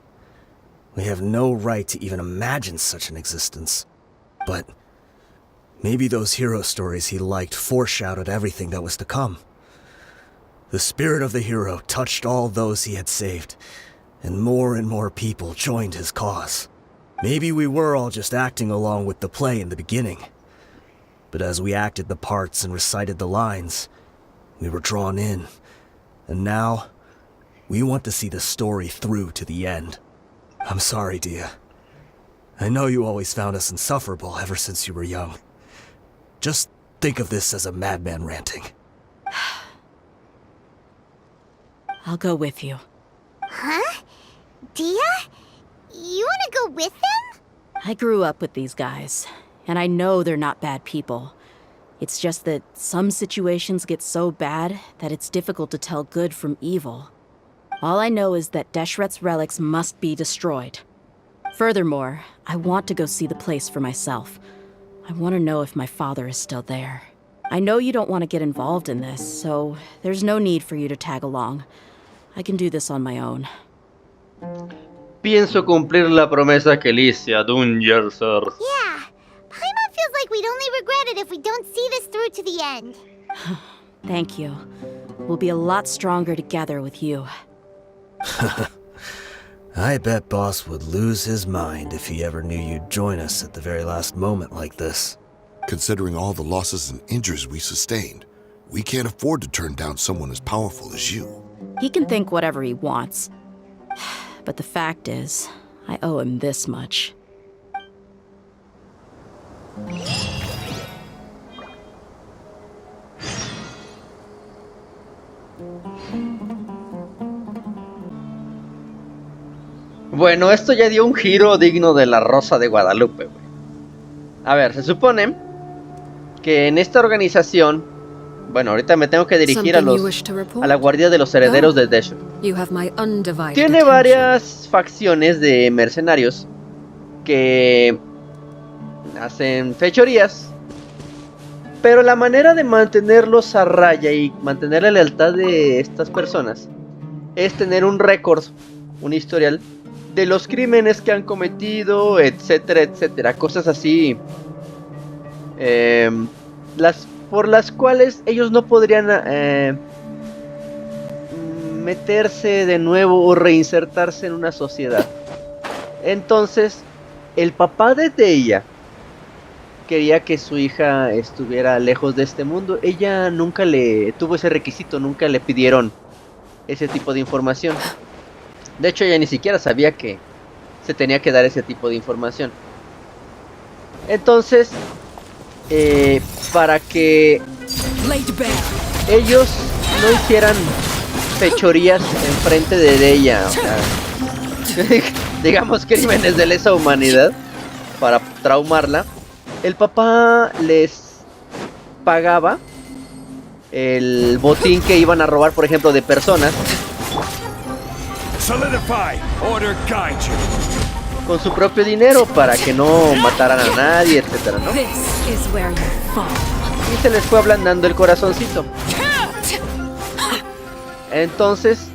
We have no right to even imagine such an existence. But maybe those hero stories he liked foreshadowed everything that was to come. The spirit of the hero touched all those he had saved, and more people joined his cause. Maybe we were all just acting along with the play in the beginning. But as we acted the parts and recited the lines, we were drawn in. And now, we want to see the story through to the end. I'm sorry, Dehya. I know you always found us insufferable ever since you were young. Just think of this as a madman ranting. I'll go with you. Huh? Dehya? You wanna go with them? I grew up with these guys, and I know they're not bad people. It's just that some situations get so bad that it's difficult to tell good from evil. All I know is that Deshret's relics must be destroyed. Furthermore, I want to go see the place for myself. I want to know if my father is still there. I know you don't want to get involved in this, so there's no need for you to tag along. I can do this on my own. Pienso cumplir la promesa que le hice a Dunyarzad. Yeah. Paimon feels like we'd only regret it if we don't see this through to the end. Thank you. We'll be a lot stronger together with you. I bet Boss would lose his mind if he ever knew you'd join us at the very last moment like this. Considering all the losses and injuries we sustained, we can't afford to turn down someone as powerful as you. He can think whatever he wants. But the fact is, I owe him this much. Bueno, esto ya dio un giro digno de la Rosa de Guadalupe, güey. A ver, se supone que en esta organización, bueno, ahorita me tengo que dirigir a la guardia de los herederos de Deshret. Tiene varias facciones de mercenarios que hacen fechorías, pero la manera de mantenerlos a raya y mantener la lealtad de estas personas es tener un récord, un historial de los crímenes que han cometido, etcétera, etcétera, cosas así, por las cuales ellos no podrían meterse de nuevo o reinsertarse en una sociedad. Entonces, el papá de Dehya quería que su hija estuviera lejos de este mundo. Ella nunca le tuvo ese requisito, nunca le pidieron ese tipo de información. De hecho, ella ni siquiera sabía que se tenía que dar ese tipo de información. Entonces, para que ellos no hicieran fechorías enfrente de Dehya, o sea, digamos crímenes de lesa humanidad, para traumarla, el papá les pagaba el botín que iban a robar, por ejemplo, de personas, con su propio dinero, para que no mataran a nadie, etcétera, ¿no? Y se les fue ablandando el corazoncito. Entonces,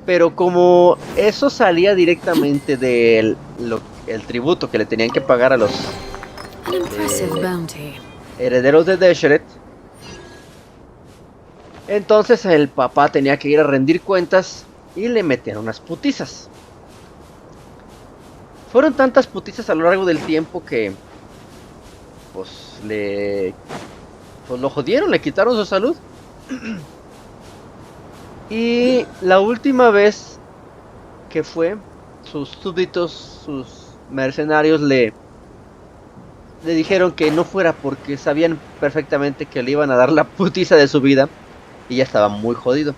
pero como eso salía directamente del el tributo que le tenían que pagar a los herederos de Deshret, entonces el papá tenía que ir a rendir cuentas y le metieron unas putizas. Fueron tantas putizas a lo largo del tiempo que pues lo jodieron, le quitaron su salud. Y la última vez que fue, sus súbditos, sus mercenarios le dijeron que no fuera porque sabían perfectamente que le iban a dar la putiza de su vida y ya estaba muy jodido.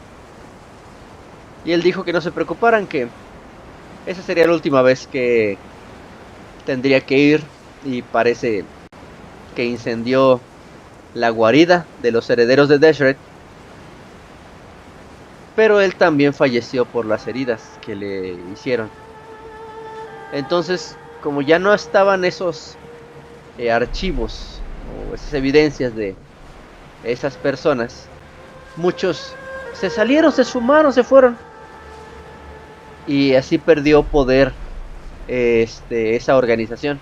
Y él dijo que no se preocuparan, que esa sería la última vez que tendría que ir, y parece que incendió la guarida de los herederos de Deshret pero él también falleció por las heridas que le hicieron. Entonces, como ya no estaban esos archivos o esas evidencias de esas personas, muchos se salieron, se sumaron, se fueron. Y así perdió poder esa organización.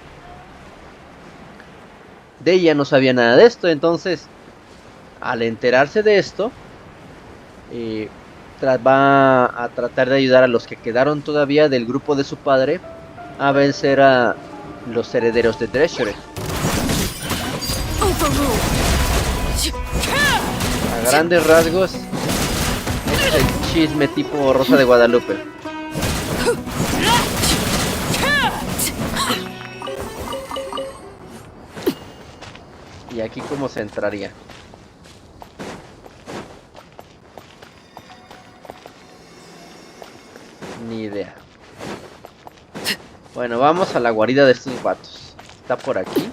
Dehya no sabía nada de esto, entonces al enterarse de esto, va a tratar de ayudar a los que quedaron todavía del grupo de su padre a vencer a los herederos de Deshret. A grandes rasgos, es el chisme tipo Rosa de Guadalupe. Y aquí cómo se entraría. Ni idea. Bueno, vamos a la guarida de estos vatos. Está por aquí.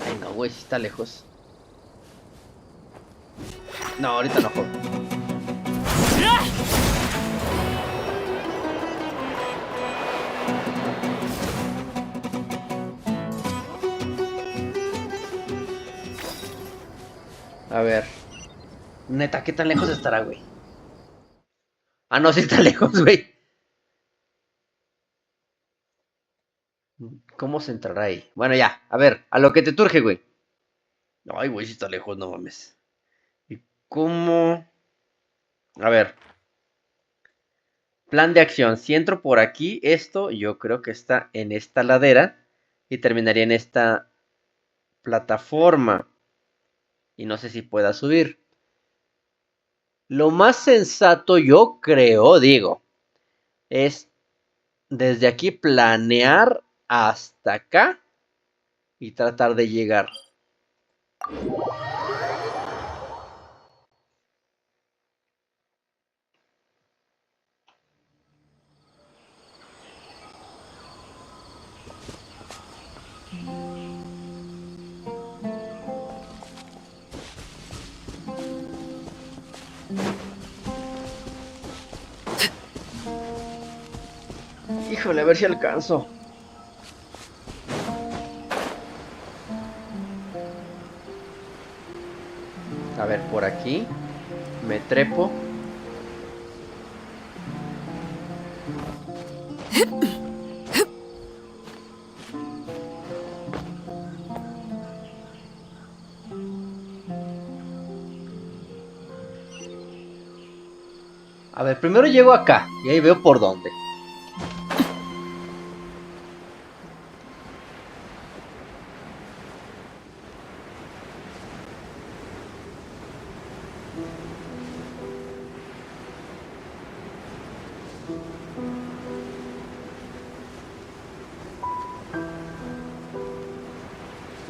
Ay no, güey, si está lejos. No, ahorita no juego. A ver. Neta, ¿qué tan lejos estará, güey? Ah, no, sí está lejos, güey. ¿Cómo se entrará ahí? Bueno, ya. A ver, a lo que te turge, güey. Ay, güey, sí está lejos, no mames. ¿Y cómo? A ver. Plan de acción. Si entro por aquí, esto yo creo que está en esta ladera. Y terminaría en esta plataforma. Y no sé si pueda subir. Lo más sensato, yo creo, digo, es desde aquí planear hasta acá y tratar de llegar. Híjole, a ver si alcanzo. A ver, por aquí. Me trepo. A ver, primero llego acá y ahí veo por dónde.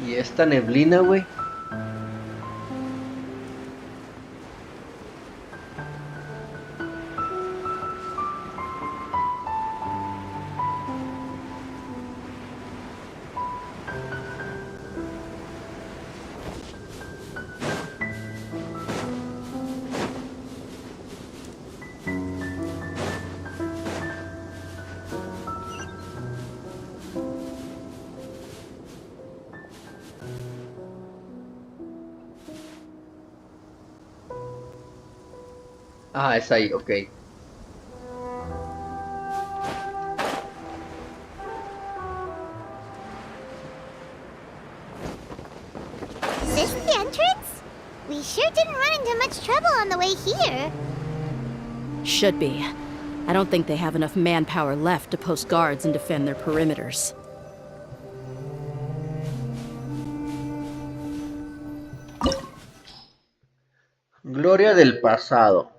Y esta neblina, güey. Ah, es ahí, ok. Is this the entrance? We sure didn't run into much trouble on the way here. Should be. I don't think they have enough manpower left to post guards and defend their perimeters. Gloria del pasado.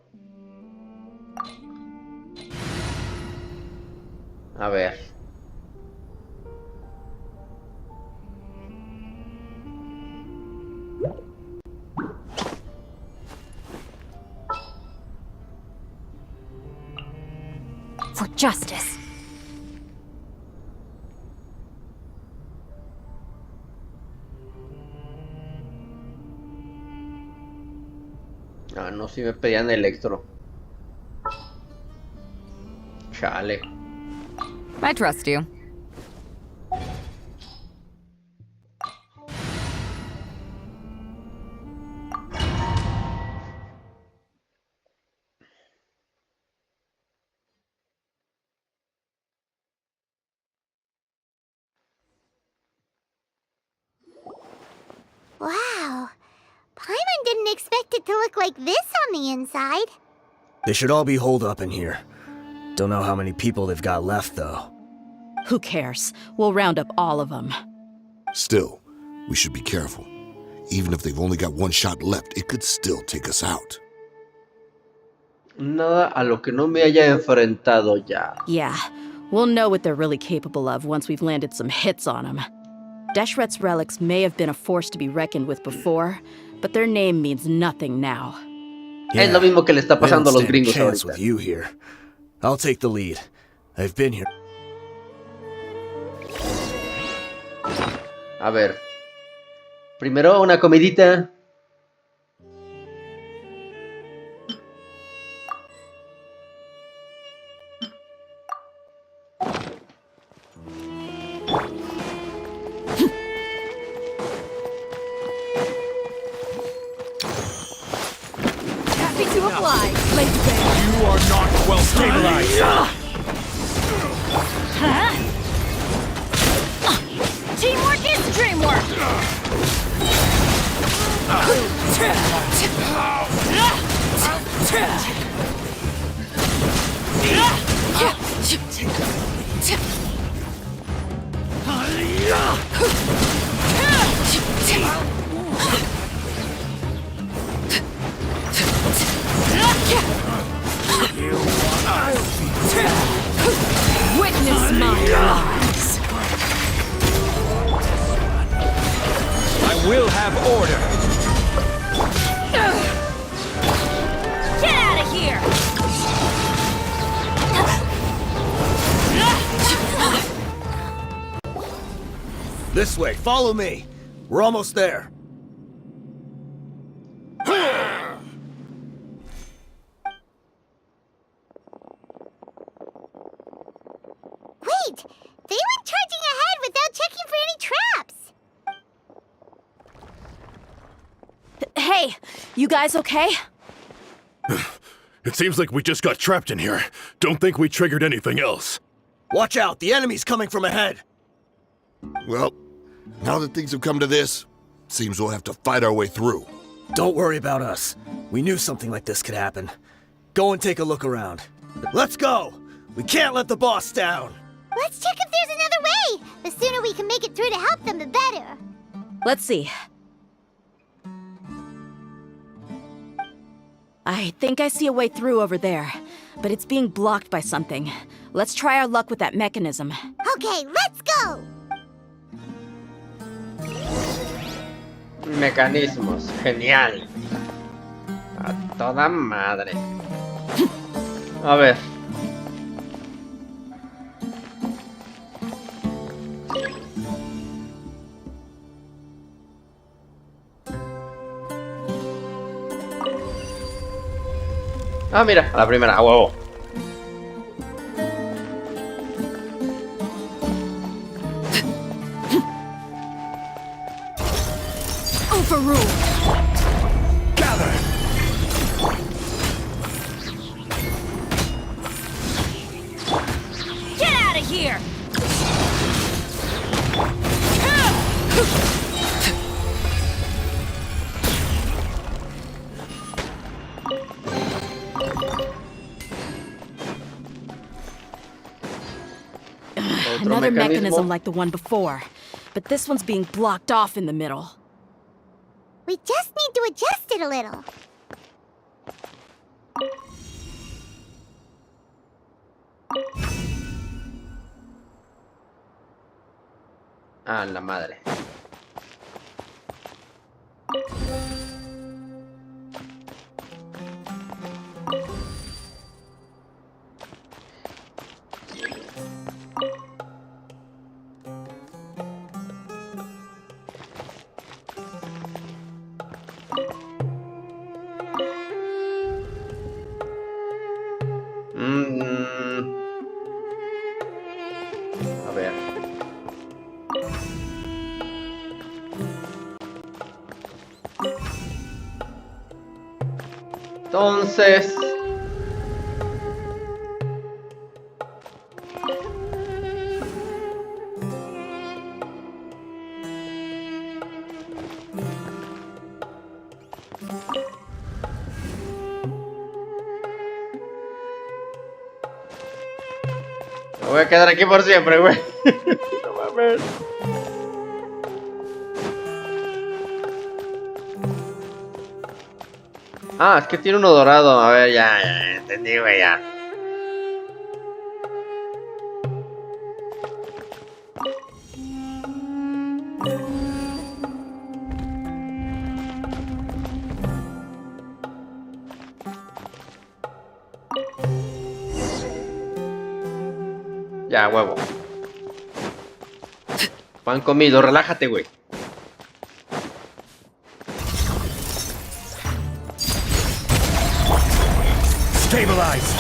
A ver. For justice. Ah, no, si me pedían electro. Chale. I trust you. Wow. Paimon didn't expect it to look like this on the inside. They should all be holed up in here. Don't know how many people they've got left, though. Who cares? We'll round up all of them. Still, we should be careful. Even if they've only got one shot left, it could still take us out. Nada a lo que no me haya enfrentado ya. Yeah, we'll know what they're really capable of once we've landed some hits on them. Deshret's relics may have been a force to be reckoned with before, but their name means nothing now. Es lo mismo que le está pasando a los gringos chance ahorita. with you here. I'll take the lead. I've been here. A ver. Primero una comidita. Happy to apply. Let's go. You are not well stabilized. Teamwork is dreamwork. Witness my eyes. I will have order. Get out of here! This way, follow me. We're almost there. Wait! They went charging ahead without checking for any traps! Hey, you guys okay? It seems like we just got trapped in here. Don't think we triggered anything else. Watch out, the enemy's coming from ahead. Well, now that things have come to this, seems we'll have to fight our way through. Don't worry about us. We knew something like this could happen. Go and take a look around. Let's go! We can't let the boss down! Let's check if there's another way! The sooner we can make it through to help them, the better. Let's see. I think I see a way through over there, but it's being blocked by something. Let's try our luck with that mechanism. Okay, let's go! Mecanismos. Genial. A toda madre. A ver. Ah, mira, a la primera, a huevo. Overruled. Gather! Get out of here! Another mechanism like the one before, but this one's being blocked off in the middle. We just need to adjust it a little. Ah, la madre. Entonces... me voy a quedar aquí por siempre, güey. No mames. Ah, es que tiene uno dorado. A ver, ya entendí, güey, ya. Ya, huevo. Pan comido, relájate, güey. Stabilize!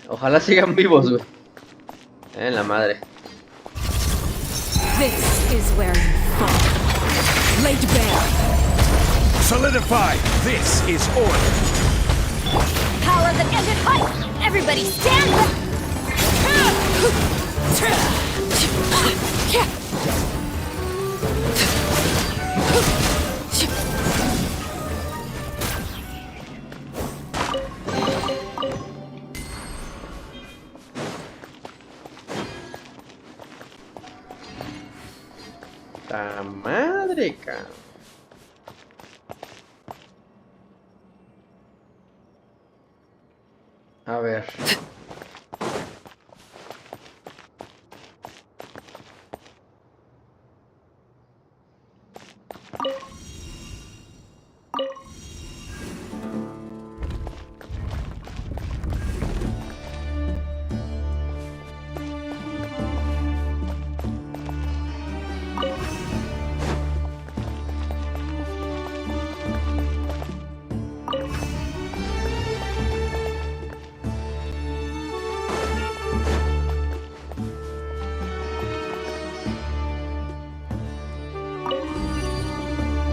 Ojalá sigan vivos, güey. La madre. This is where you fall. Laid bare. Solidify! This is order! Power that ended height! Everybody stand back! ¡Ta madre, cabrón! A ver.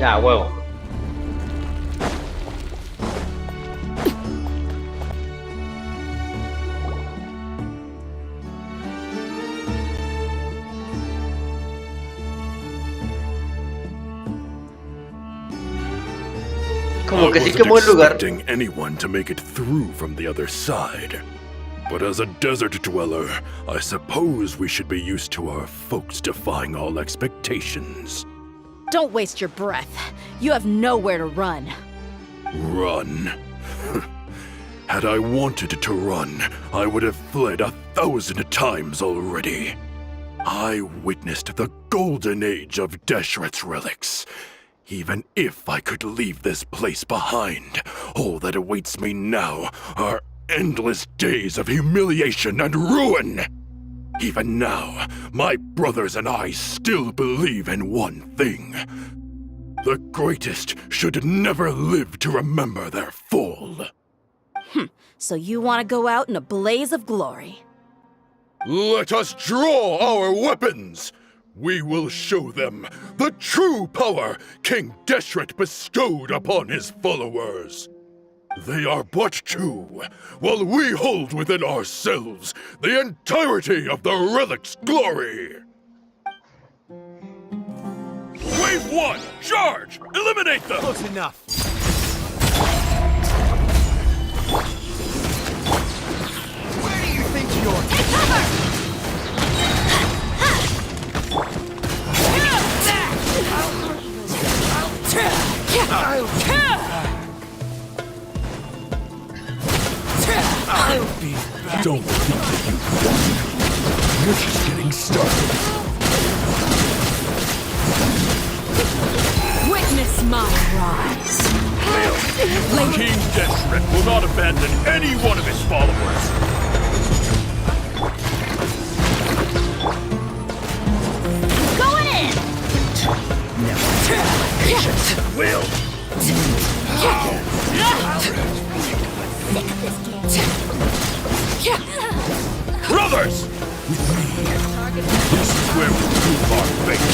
Ya, huevo. Como que sí quemó el lugar. I wasn't expecting anyone to make it through from the other side. But as a desert dweller, I suppose we should be used to our folks defying all expectations. Don't waste your breath. You have nowhere to run. Run? Had I wanted to run, I would have fled 1,000 times already. I witnessed the golden age of Deshret's relics. Even if I could leave this place behind, all that awaits me now are endless days of humiliation and ruin. Even now, my brothers and I still believe in one thing. The greatest should never live to remember their fall. So you want to go out in a blaze of glory? Let us draw our weapons! We will show them the true power King Deshret bestowed upon his followers. They are but two, while we hold within ourselves the entirety of the relic's glory. Wave 1, charge! Eliminate them! Close enough. Where do you think you're? Take cover! I'll be back. Don't think that you won. You're just getting started. Witness my rise. King Deshret will not abandon any one of his followers. This is where we prove our fate.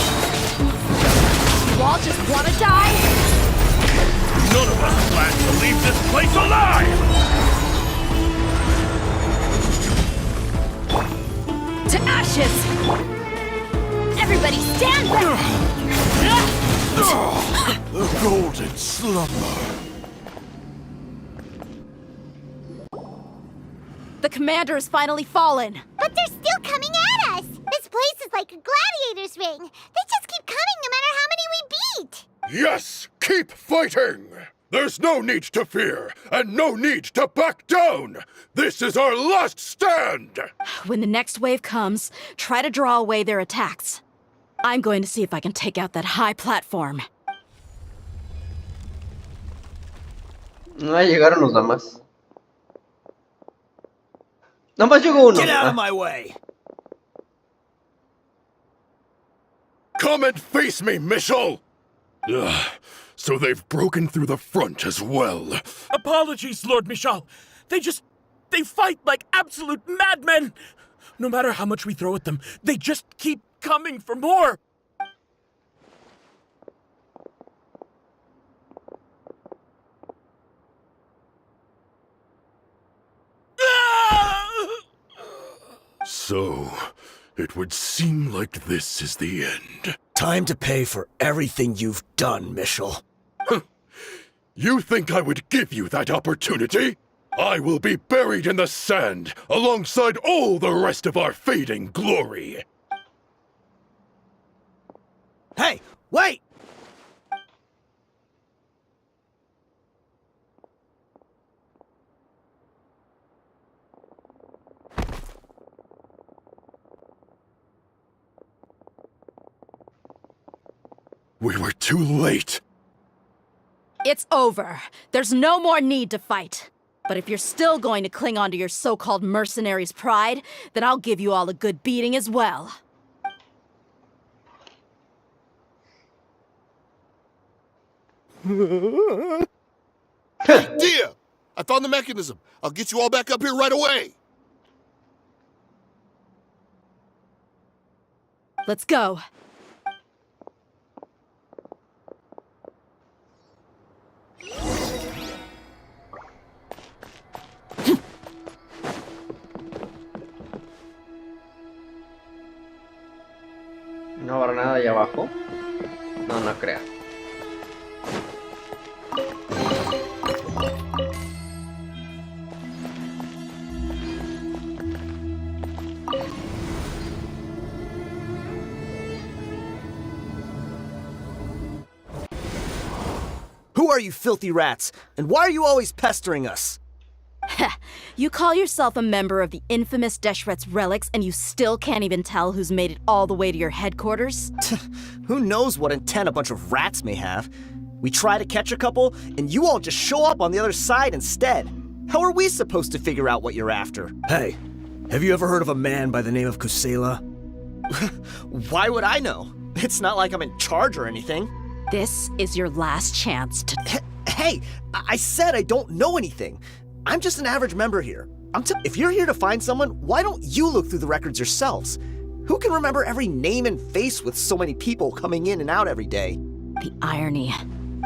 You all just wanna die? None of us plan to leave this place alive! To ashes! Everybody stand back! The golden slumber. The commander has finally fallen! But they're still coming at us! This place is like a gladiator's ring. They just keep coming no matter how many we beat! Yes! Keep fighting! There's no need to fear, and no need to back down! This is our last stand! When the next wave comes, try to draw away their attacks. I'm going to see if I can take out that high platform. Ah, llegaron los demás. Nomás llegó uno. Get out Ah. of my way! Come and face me, Michel! Ugh, so they've broken through the front as well. Apologies, Lord Michal. They fight like absolute madmen. No matter how much we throw at them, they just keep coming for more. So, it would seem like this is the end. Time to pay for everything you've done, Michel. You think I would give you that opportunity? I will be buried in the sand alongside all the rest of our fading glory. Hey, wait! We were too late. It's over. There's no more need to fight. But if you're still going to cling on to your so-called mercenaries' pride, then I'll give you all a good beating as well. Dehya! I found the mechanism. I'll get you all back up here right away. Let's go. No habrá nada allá abajo. No, no creo. Who are you filthy rats? And why are you always pestering us? You call yourself a member of the infamous Deshret's relics, and you still can't even tell who's made it all the way to your headquarters? Who knows what intent a bunch of rats may have? We try to catch a couple, and you all just show up on the other side instead. How are we supposed to figure out what you're after? Hey, have you ever heard of a man by the name of Kusayla? Why would I know? It's not like I'm in charge or anything. This is your last chance to... Hey, I said I don't know anything. I'm just an average member here. If you're here to find someone, why don't you look through the records yourselves? Who can remember every name and face with so many people coming in and out every day? The irony.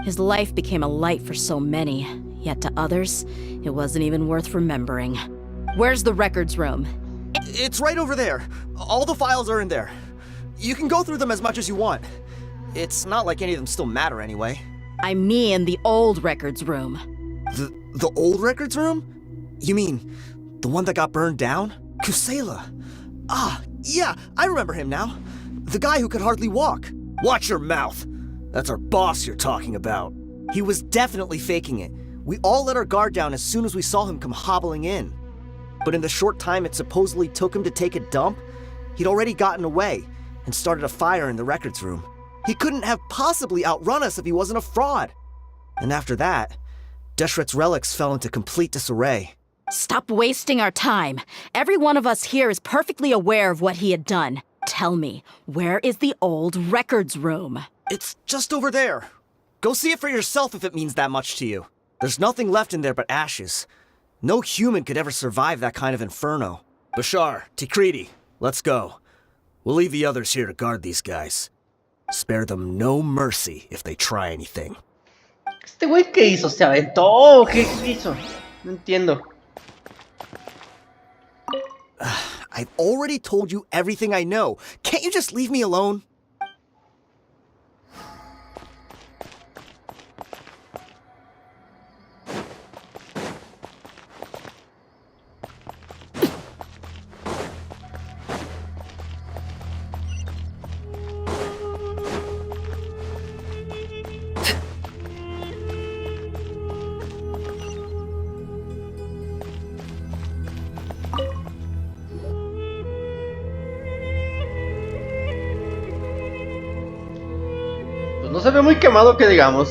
His life became a light for so many, yet to others, it wasn't even worth remembering. Where's the records room? It's right over there. All the files are in there. You can go through them as much as you want. It's not like any of them still matter anyway. I mean the old records room. The old records room? You mean the one that got burned down? Kusayla. Ah, yeah, I remember him now. The guy who could hardly walk. Watch your mouth. That's our boss you're talking about. He was definitely faking it. We all let our guard down as soon as we saw him come hobbling in. But in the short time it supposedly took him to take a dump, he'd already gotten away and started a fire in the records room. He couldn't have possibly outrun us if he wasn't a fraud. And after that, Deshret's relics fell into complete disarray. Stop wasting our time. Every one of us here is perfectly aware of what he had done. Tell me, where is the old records room? It's just over there. Go see it for yourself if it means that much to you. There's nothing left in there but ashes. No human could ever survive that kind of inferno. Bashar, Tikriti, let's go. We'll leave the others here to guard these guys. Spare them no mercy if they try anything. ¿Este güey qué hizo? ¿Se aventó? ¿Qué hizo? No entiendo. I've already told you everything I know. Can't you just leave me alone? No se ve muy quemado que digamos.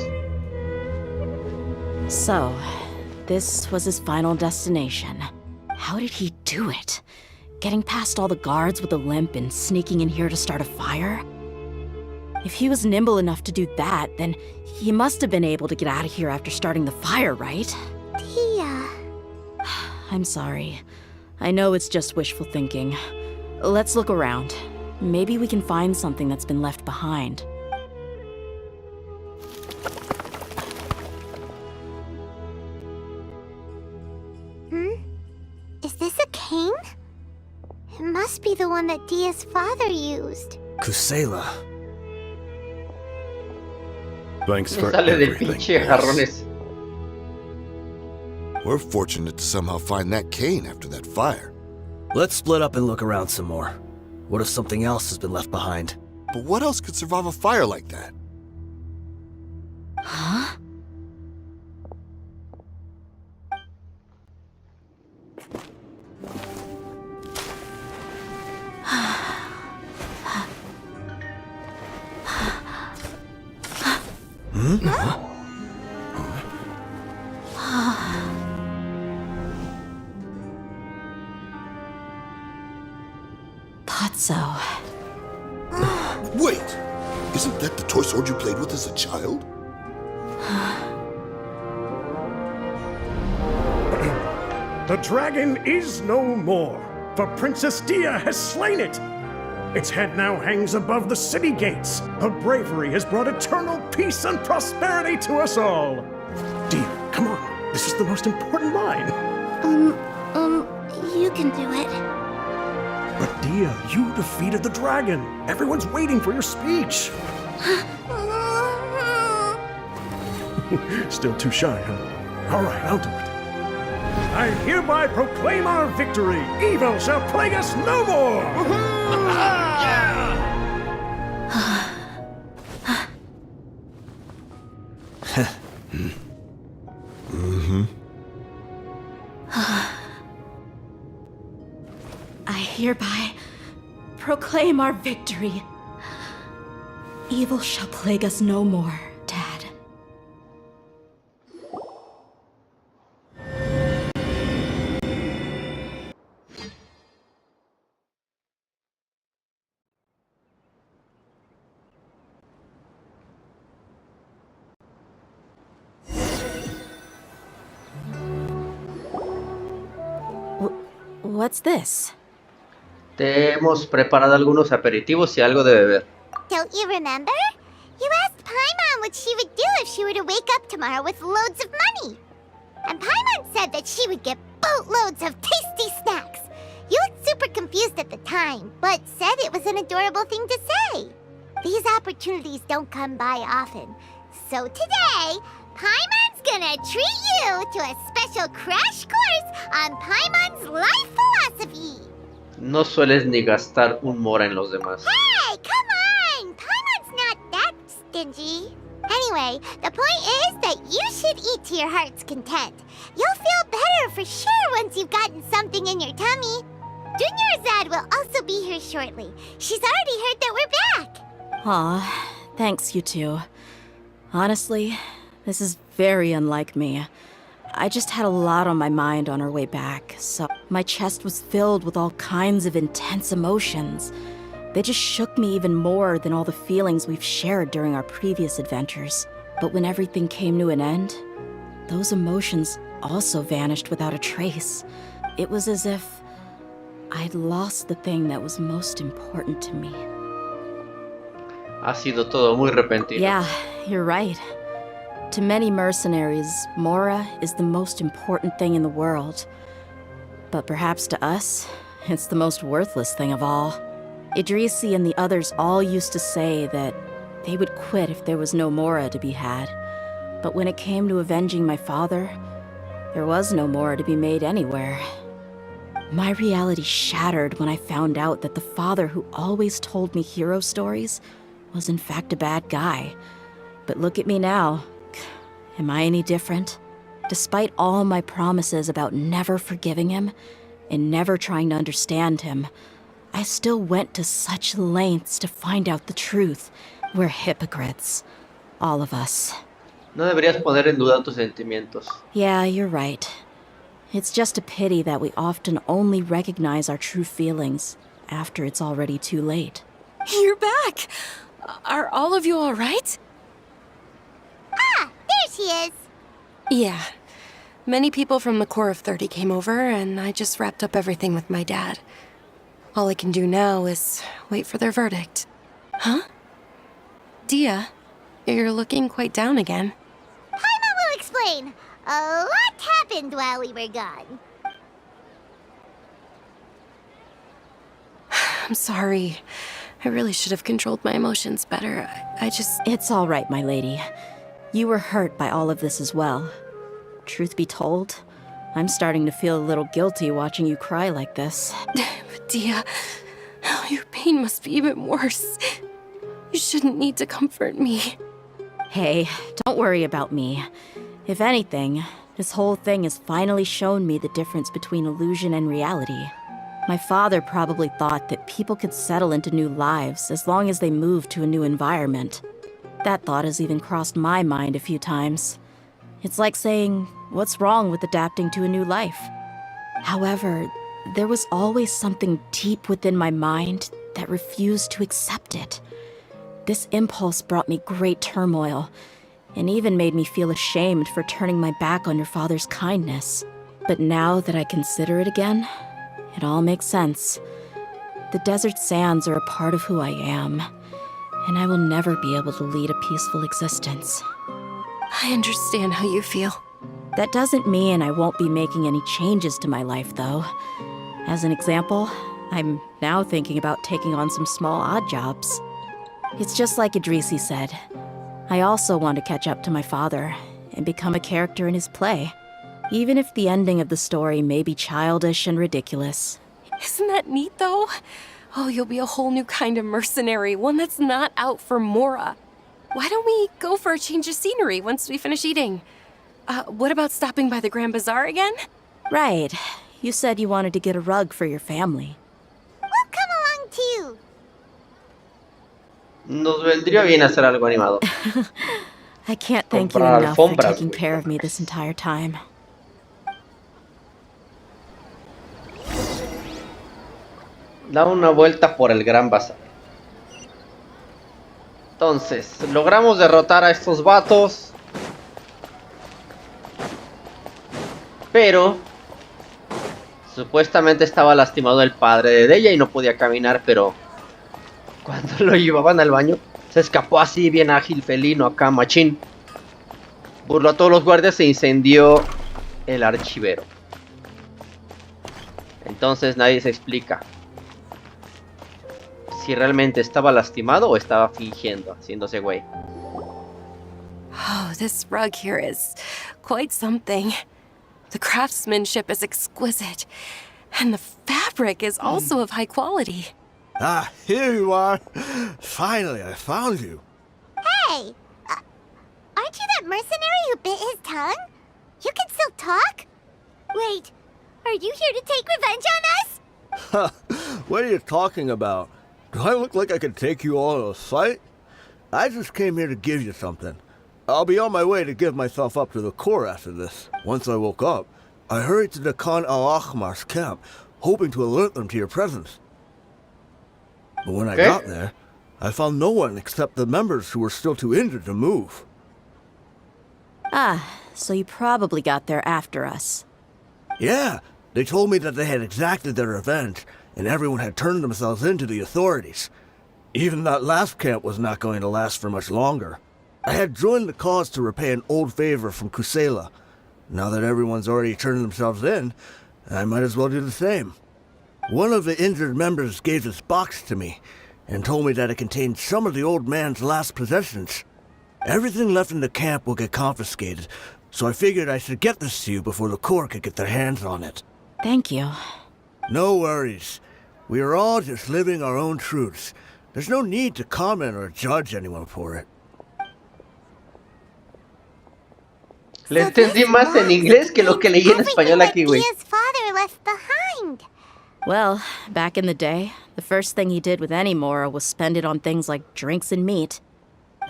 So, this was his final destination. How did he do it? Getting past all the guards with a limp and sneaking in here to start a fire? If he was nimble enough to do that, then he must have been able to get out of here after starting the fire, right? Dehya. I'm sorry. I know it's just wishful thinking. Let's look around. Maybe we can find something that's been left behind. Is this a cane? It must be the one that Dehya's father used. Kusayla. Thanks Me for sale del everything, pinche boss. jarrones. We're fortunate to somehow find that cane after that fire. Let's split up and look around some more. What if something else has been left behind? But what else could survive a fire like that? Huh? Thought so. Wait! Isn't that the toy sword you played with as a child? The dragon is no more, for Princess Dehya has slain it. Its head now hangs above the city gates. Her bravery has brought eternal peace and prosperity to us all. Dehya, come on. This is the most important line. You can do it. But Dehya, you defeated the dragon. Everyone's waiting for your speech. Still too shy, huh? All right, I'll do it. I hereby proclaim our victory. Evil shall plague us no more. I hereby proclaim our victory. Evil shall plague us no more, Dad. What's this? Te hemos preparado algunos aperitivos y algo de beber. Don't you remember? You asked Paimon what she would do if she were to wake up tomorrow with loads of money. And Paimon said that she would get boatloads of tasty snacks. You looked super confused at the time, but said it was an adorable thing to say. These opportunities don't come by often. So today, Paimon's gonna treat you to a special crash course on Paimon's life philosophy. No sueles ni gastar un mora en los demás. Hey, come on! Paimon's not that stingy. Anyway, the point is that you should eat to your heart's content. You'll feel better for sure once you've gotten something in your tummy. Dunyarzad will also be here shortly. She's already heard that we're back. Aw, thanks, you two. Honestly, this is very unlike me. I just had a lot on my mind on our way back, so my chest was filled with all kinds of intense emotions. They just shook me even more than all the feelings we've shared during our previous adventures. But when everything came to an end, those emotions also vanished without a trace. It was as if I'd lost the thing that was most important to me. Ha sido todo muy repentino. Yeah, you're right. To many mercenaries, Mora is the most important thing in the world. But perhaps to us, it's the most worthless thing of all. Idrisi and the others all used to say that they would quit if there was no Mora to be had. But when it came to avenging my father, there was no Mora to be made anywhere. My reality shattered when I found out that the father who always told me hero stories was in fact a bad guy. But look at me now. Am I any different? Despite all my promises about never forgiving him and never trying to understand him, I still went to such lengths to find out the truth. We're hypocrites. All of us. No deberías poner en duda tus sentimientos. Yeah, you're right. It's just a pity that we often only recognize our true feelings after it's already too late. You're back! Are all of you all right? Ah, there she is. Yeah. Many people from the Corps of 30 came over, and I just wrapped up everything with my dad. All I can do now is wait for their verdict. Huh? Dehya, you're looking quite down again. Paimon will explain. A lot happened while we were gone. I'm sorry. I really should have controlled my emotions better. I just... It's all right, my lady. You were hurt by all of this as well. Truth be told, I'm starting to feel a little guilty watching you cry like this. But Dehya, oh, your pain must be even worse. You shouldn't need to comfort me. Hey, don't worry about me. If anything, this whole thing has finally shown me the difference between illusion and reality. My father probably thought that people could settle into new lives as long as they moved to a new environment. That thought has even crossed my mind a few times. It's like saying, what's wrong with adapting to a new life? However, there was always something deep within my mind that refused to accept it. This impulse brought me great turmoil, and even made me feel ashamed for turning my back on your father's kindness. But now that I consider it again, it all makes sense. The desert sands are a part of who I am, and I will never be able to lead a peaceful existence. I understand how you feel. That doesn't mean I won't be making any changes to my life, though. As an example, I'm now thinking about taking on some small odd jobs. It's just like Idrisi said. I also want to catch up to my father and become a character in his play, even if the ending of the story may be childish and ridiculous. Isn't that neat, though? Oh, you'll be a whole new kind of mercenary, one that's not out for Mora. Why don't we go for a change of scenery once we finish eating? What about stopping by the Grand Bazaar again? Right. You said you wanted to get a rug for your family. We'll come along too. Nos vendría bien hacer algo animado. I can't thank you Comprar enough for alfombras, taking güey. care of me this entire time. Da una vuelta por el Gran Bazar. Entonces, logramos derrotar a estos vatos. Pero supuestamente estaba lastimado el padre de Dehya y no podía caminar, pero cuando lo llevaban al baño, se escapó así bien ágil, felino, acá machín. Burló a todos los guardias e incendió el archivero. Entonces nadie se explica si realmente estaba lastimado o estaba fingiendo, haciéndose güey. Oh, this rug here is quite something. The craftsmanship is exquisite, and the fabric is also of high quality. Ah, here you are. Finally, I found you. Hey! Aren't you that mercenary who bit his tongue? You can still talk? Wait, are you here to take revenge on us? What are you talking about? Do I look like I could take you all to a fight? I just came here to give you something. I'll be on my way to give myself up to the Corps after this. Once I woke up, I hurried to the Khan al-Ahmar's camp, hoping to alert them to your presence. But when I got there, I found no one except the members who were still too injured to move. Ah, so you probably got there after us. Yeah, they told me that they had exacted their revenge, and everyone had turned themselves in to the authorities. Even that last camp was not going to last for much longer. I had joined the cause to repay an old favor from Kusayla. Now that everyone's already turned themselves in, I might as well do the same. One of the injured members gave this box to me, and told me that it contained some of the old man's last possessions. Everything left in the camp will get confiscated, so I figured I should get this to you before the court could get their hands on it. Thank you. No worries. We are all just living our own truths. There's no need to comment or judge anyone for it. Le entendí más en inglés que lo que leí en español aquí, güey. Dehya's father left behind. Well, back in the day, the first thing he did with any Mora was spend it on things like drinks and meat.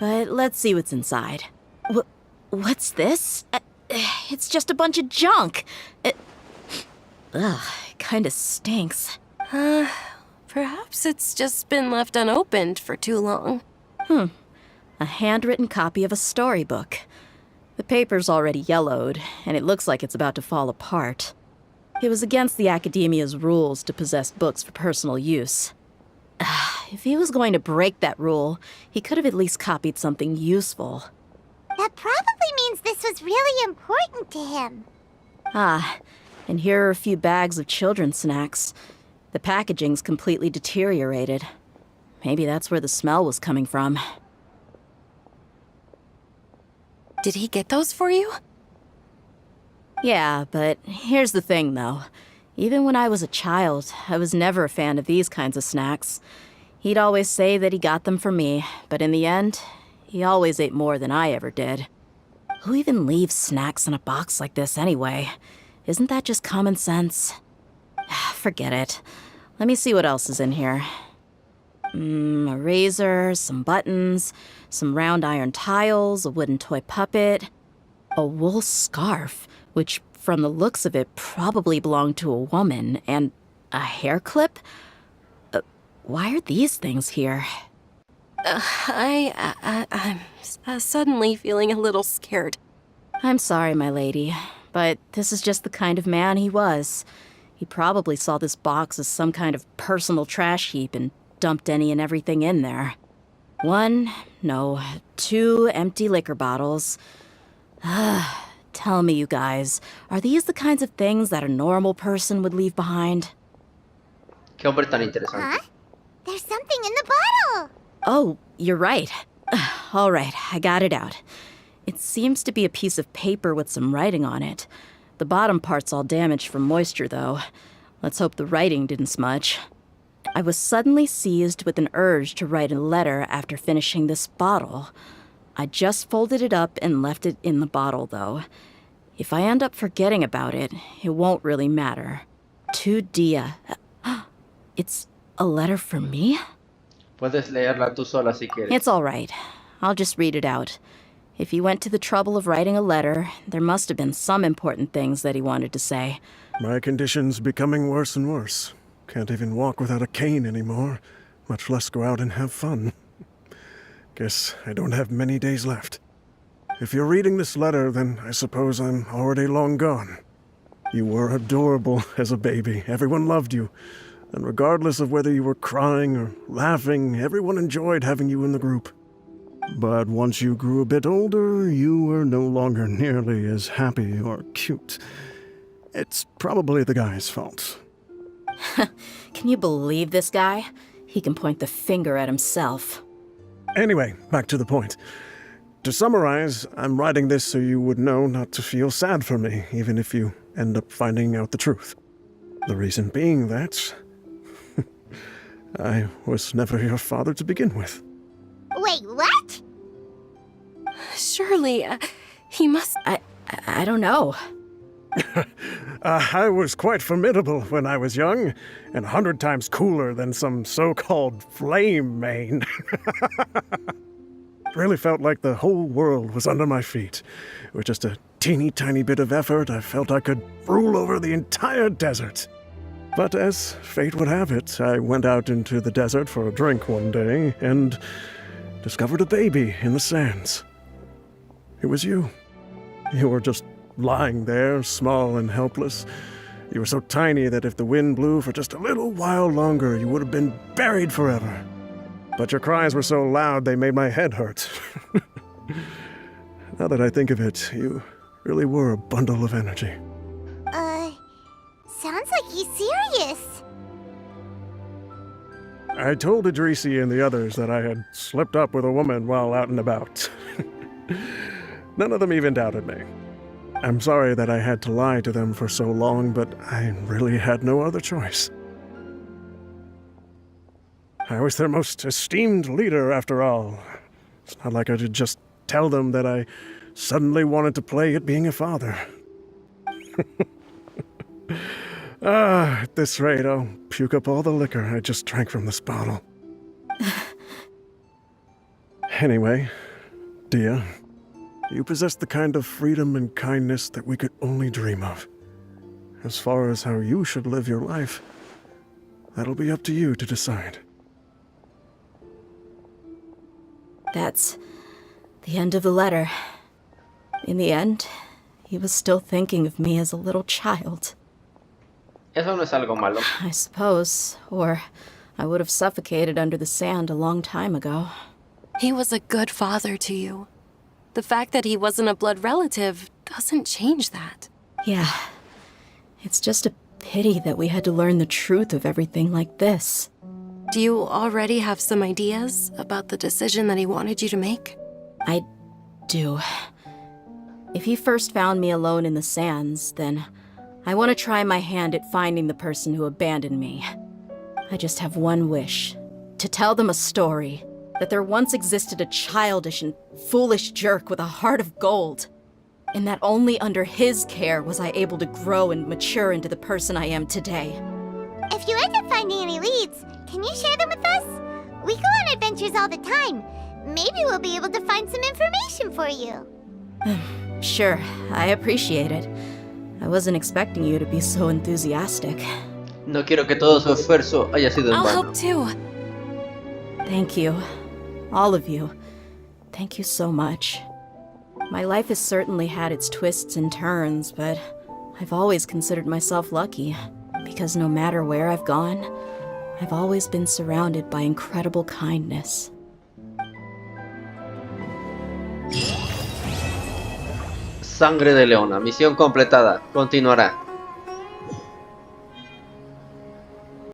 But let's see what's inside. What's this? It's just a bunch of junk. It kinda stinks. Perhaps it's just been left unopened for too long. A handwritten copy of a storybook. The paper's already yellowed, and it looks like it's about to fall apart. It was against the Academia's rules to possess books for personal use. If he was going to break that rule, he could have at least copied something useful. That probably means this was really important to him. And here are a few bags of children's snacks. The packaging's completely deteriorated. Maybe that's where the smell was coming from. Did he get those for you? Yeah, but here's the thing, though. Even when I was a child, I was never a fan of these kinds of snacks. He'd always say that he got them for me, but in the end, he always ate more than I ever did. Who even leaves snacks in a box like this anyway? Isn't that just common sense? Forget it. Let me see what else is in here. A razor, some buttons, some round iron tiles, a wooden toy puppet, a wool scarf, which from the looks of it probably belonged to a woman, and a hair clip? Why are these things here? I'm suddenly feeling a little scared. I'm sorry, my lady, but this is just the kind of man he was. He probably saw this box as some kind of personal trash heap and dumped any and everything in there. 2 empty liquor bottles. Tell me, you guys, are these the kinds of things that a normal person would leave behind? Qué hombre tan interesante. Huh? There's something in the bottle. Oh, you're right. All right, I got it out. It seems to be a piece of paper with some writing on it. The bottom part's all damaged from moisture, though. Let's hope the writing didn't smudge. I was suddenly seized with an urge to write a letter after finishing this bottle. I just folded it up and left it in the bottle, though. If I end up forgetting about it, it won't really matter. To Dehya. It's a letter for me? Puedes leerla tú sola si quieres. It's all right. I'll just read it out. If he went to the trouble of writing a letter, there must have been some important things that he wanted to say. My condition's becoming worse and worse. Can't even walk without a cane anymore, much less go out and have fun. Guess I don't have many days left. If you're reading this letter, then I suppose I'm already long gone. You were adorable as a baby. Everyone loved you. And regardless of whether you were crying or laughing, everyone enjoyed having you in the group. But once you grew a bit older, you were no longer nearly as happy or cute. It's probably the guy's fault. Can you believe this guy? He can point the finger at himself. Anyway, back to the point. To summarize, I'm writing this so you would know not to feel sad for me, even if you end up finding out the truth. The reason being that I was never your father to begin with. Wait, what? Surely, he must... I don't know. I was quite formidable when I was young, and 100 times cooler than some so-called flame main. Really felt like the whole world was under my feet. With just a teeny tiny bit of effort, I felt I could rule over the entire desert. But as fate would have it, I went out into the desert for a drink one day, and discovered a baby in the sands. It was you. You were just lying there, small and helpless, You were so tiny that if the wind blew for just a little while longer, you would have been buried forever. But your cries were so loud they made my head hurt. Now that I think of it, you really were a bundle of energy. Sounds like he's serious. I told Idrisi and the others that I had slipped up with a woman while out and about. None of them even doubted me. I'm sorry that I had to lie to them for so long, but I really had no other choice. I was their most esteemed leader, after all. It's not like I could just tell them that I suddenly wanted to play at being a father. At this rate, I'll puke up all the liquor I just drank from this bottle. Anyway, Dehya, you possess the kind of freedom and kindness that we could only dream of. As far as how you should live your life, that'll be up to you to decide. That's the end of the letter. In the end, he was still thinking of me as a little child. Eso no es algo malo. I suppose, or I would have suffocated under the sand a long time ago. He was a good father to you. The fact that he wasn't a blood relative doesn't change that. Yeah. It's just a pity that we had to learn the truth of everything like this. Do you already have some ideas about the decision that he wanted you to make? I do. If he first found me alone in the sands, then I want to try my hand at finding the person who abandoned me. I just have one wish. To tell them a story. That there once existed a childish and foolish jerk with a heart of gold. And that only under his care was I able to grow and mature into the person I am today. If you end up finding any leads, can you share them with us? We go on adventures all the time. Maybe we'll be able to find some information for you. Sure, I appreciate it. I wasn't expecting you to be so enthusiastic. No quiero que todo su esfuerzo haya sido en I'll vano. help too. Thank you. All of you. Thank you so much. My life has certainly had its twists and turns, but I've always considered myself lucky. Because no matter where I've gone, I've always been surrounded by incredible kindness. Sangre de Leona, misión completada, continuará.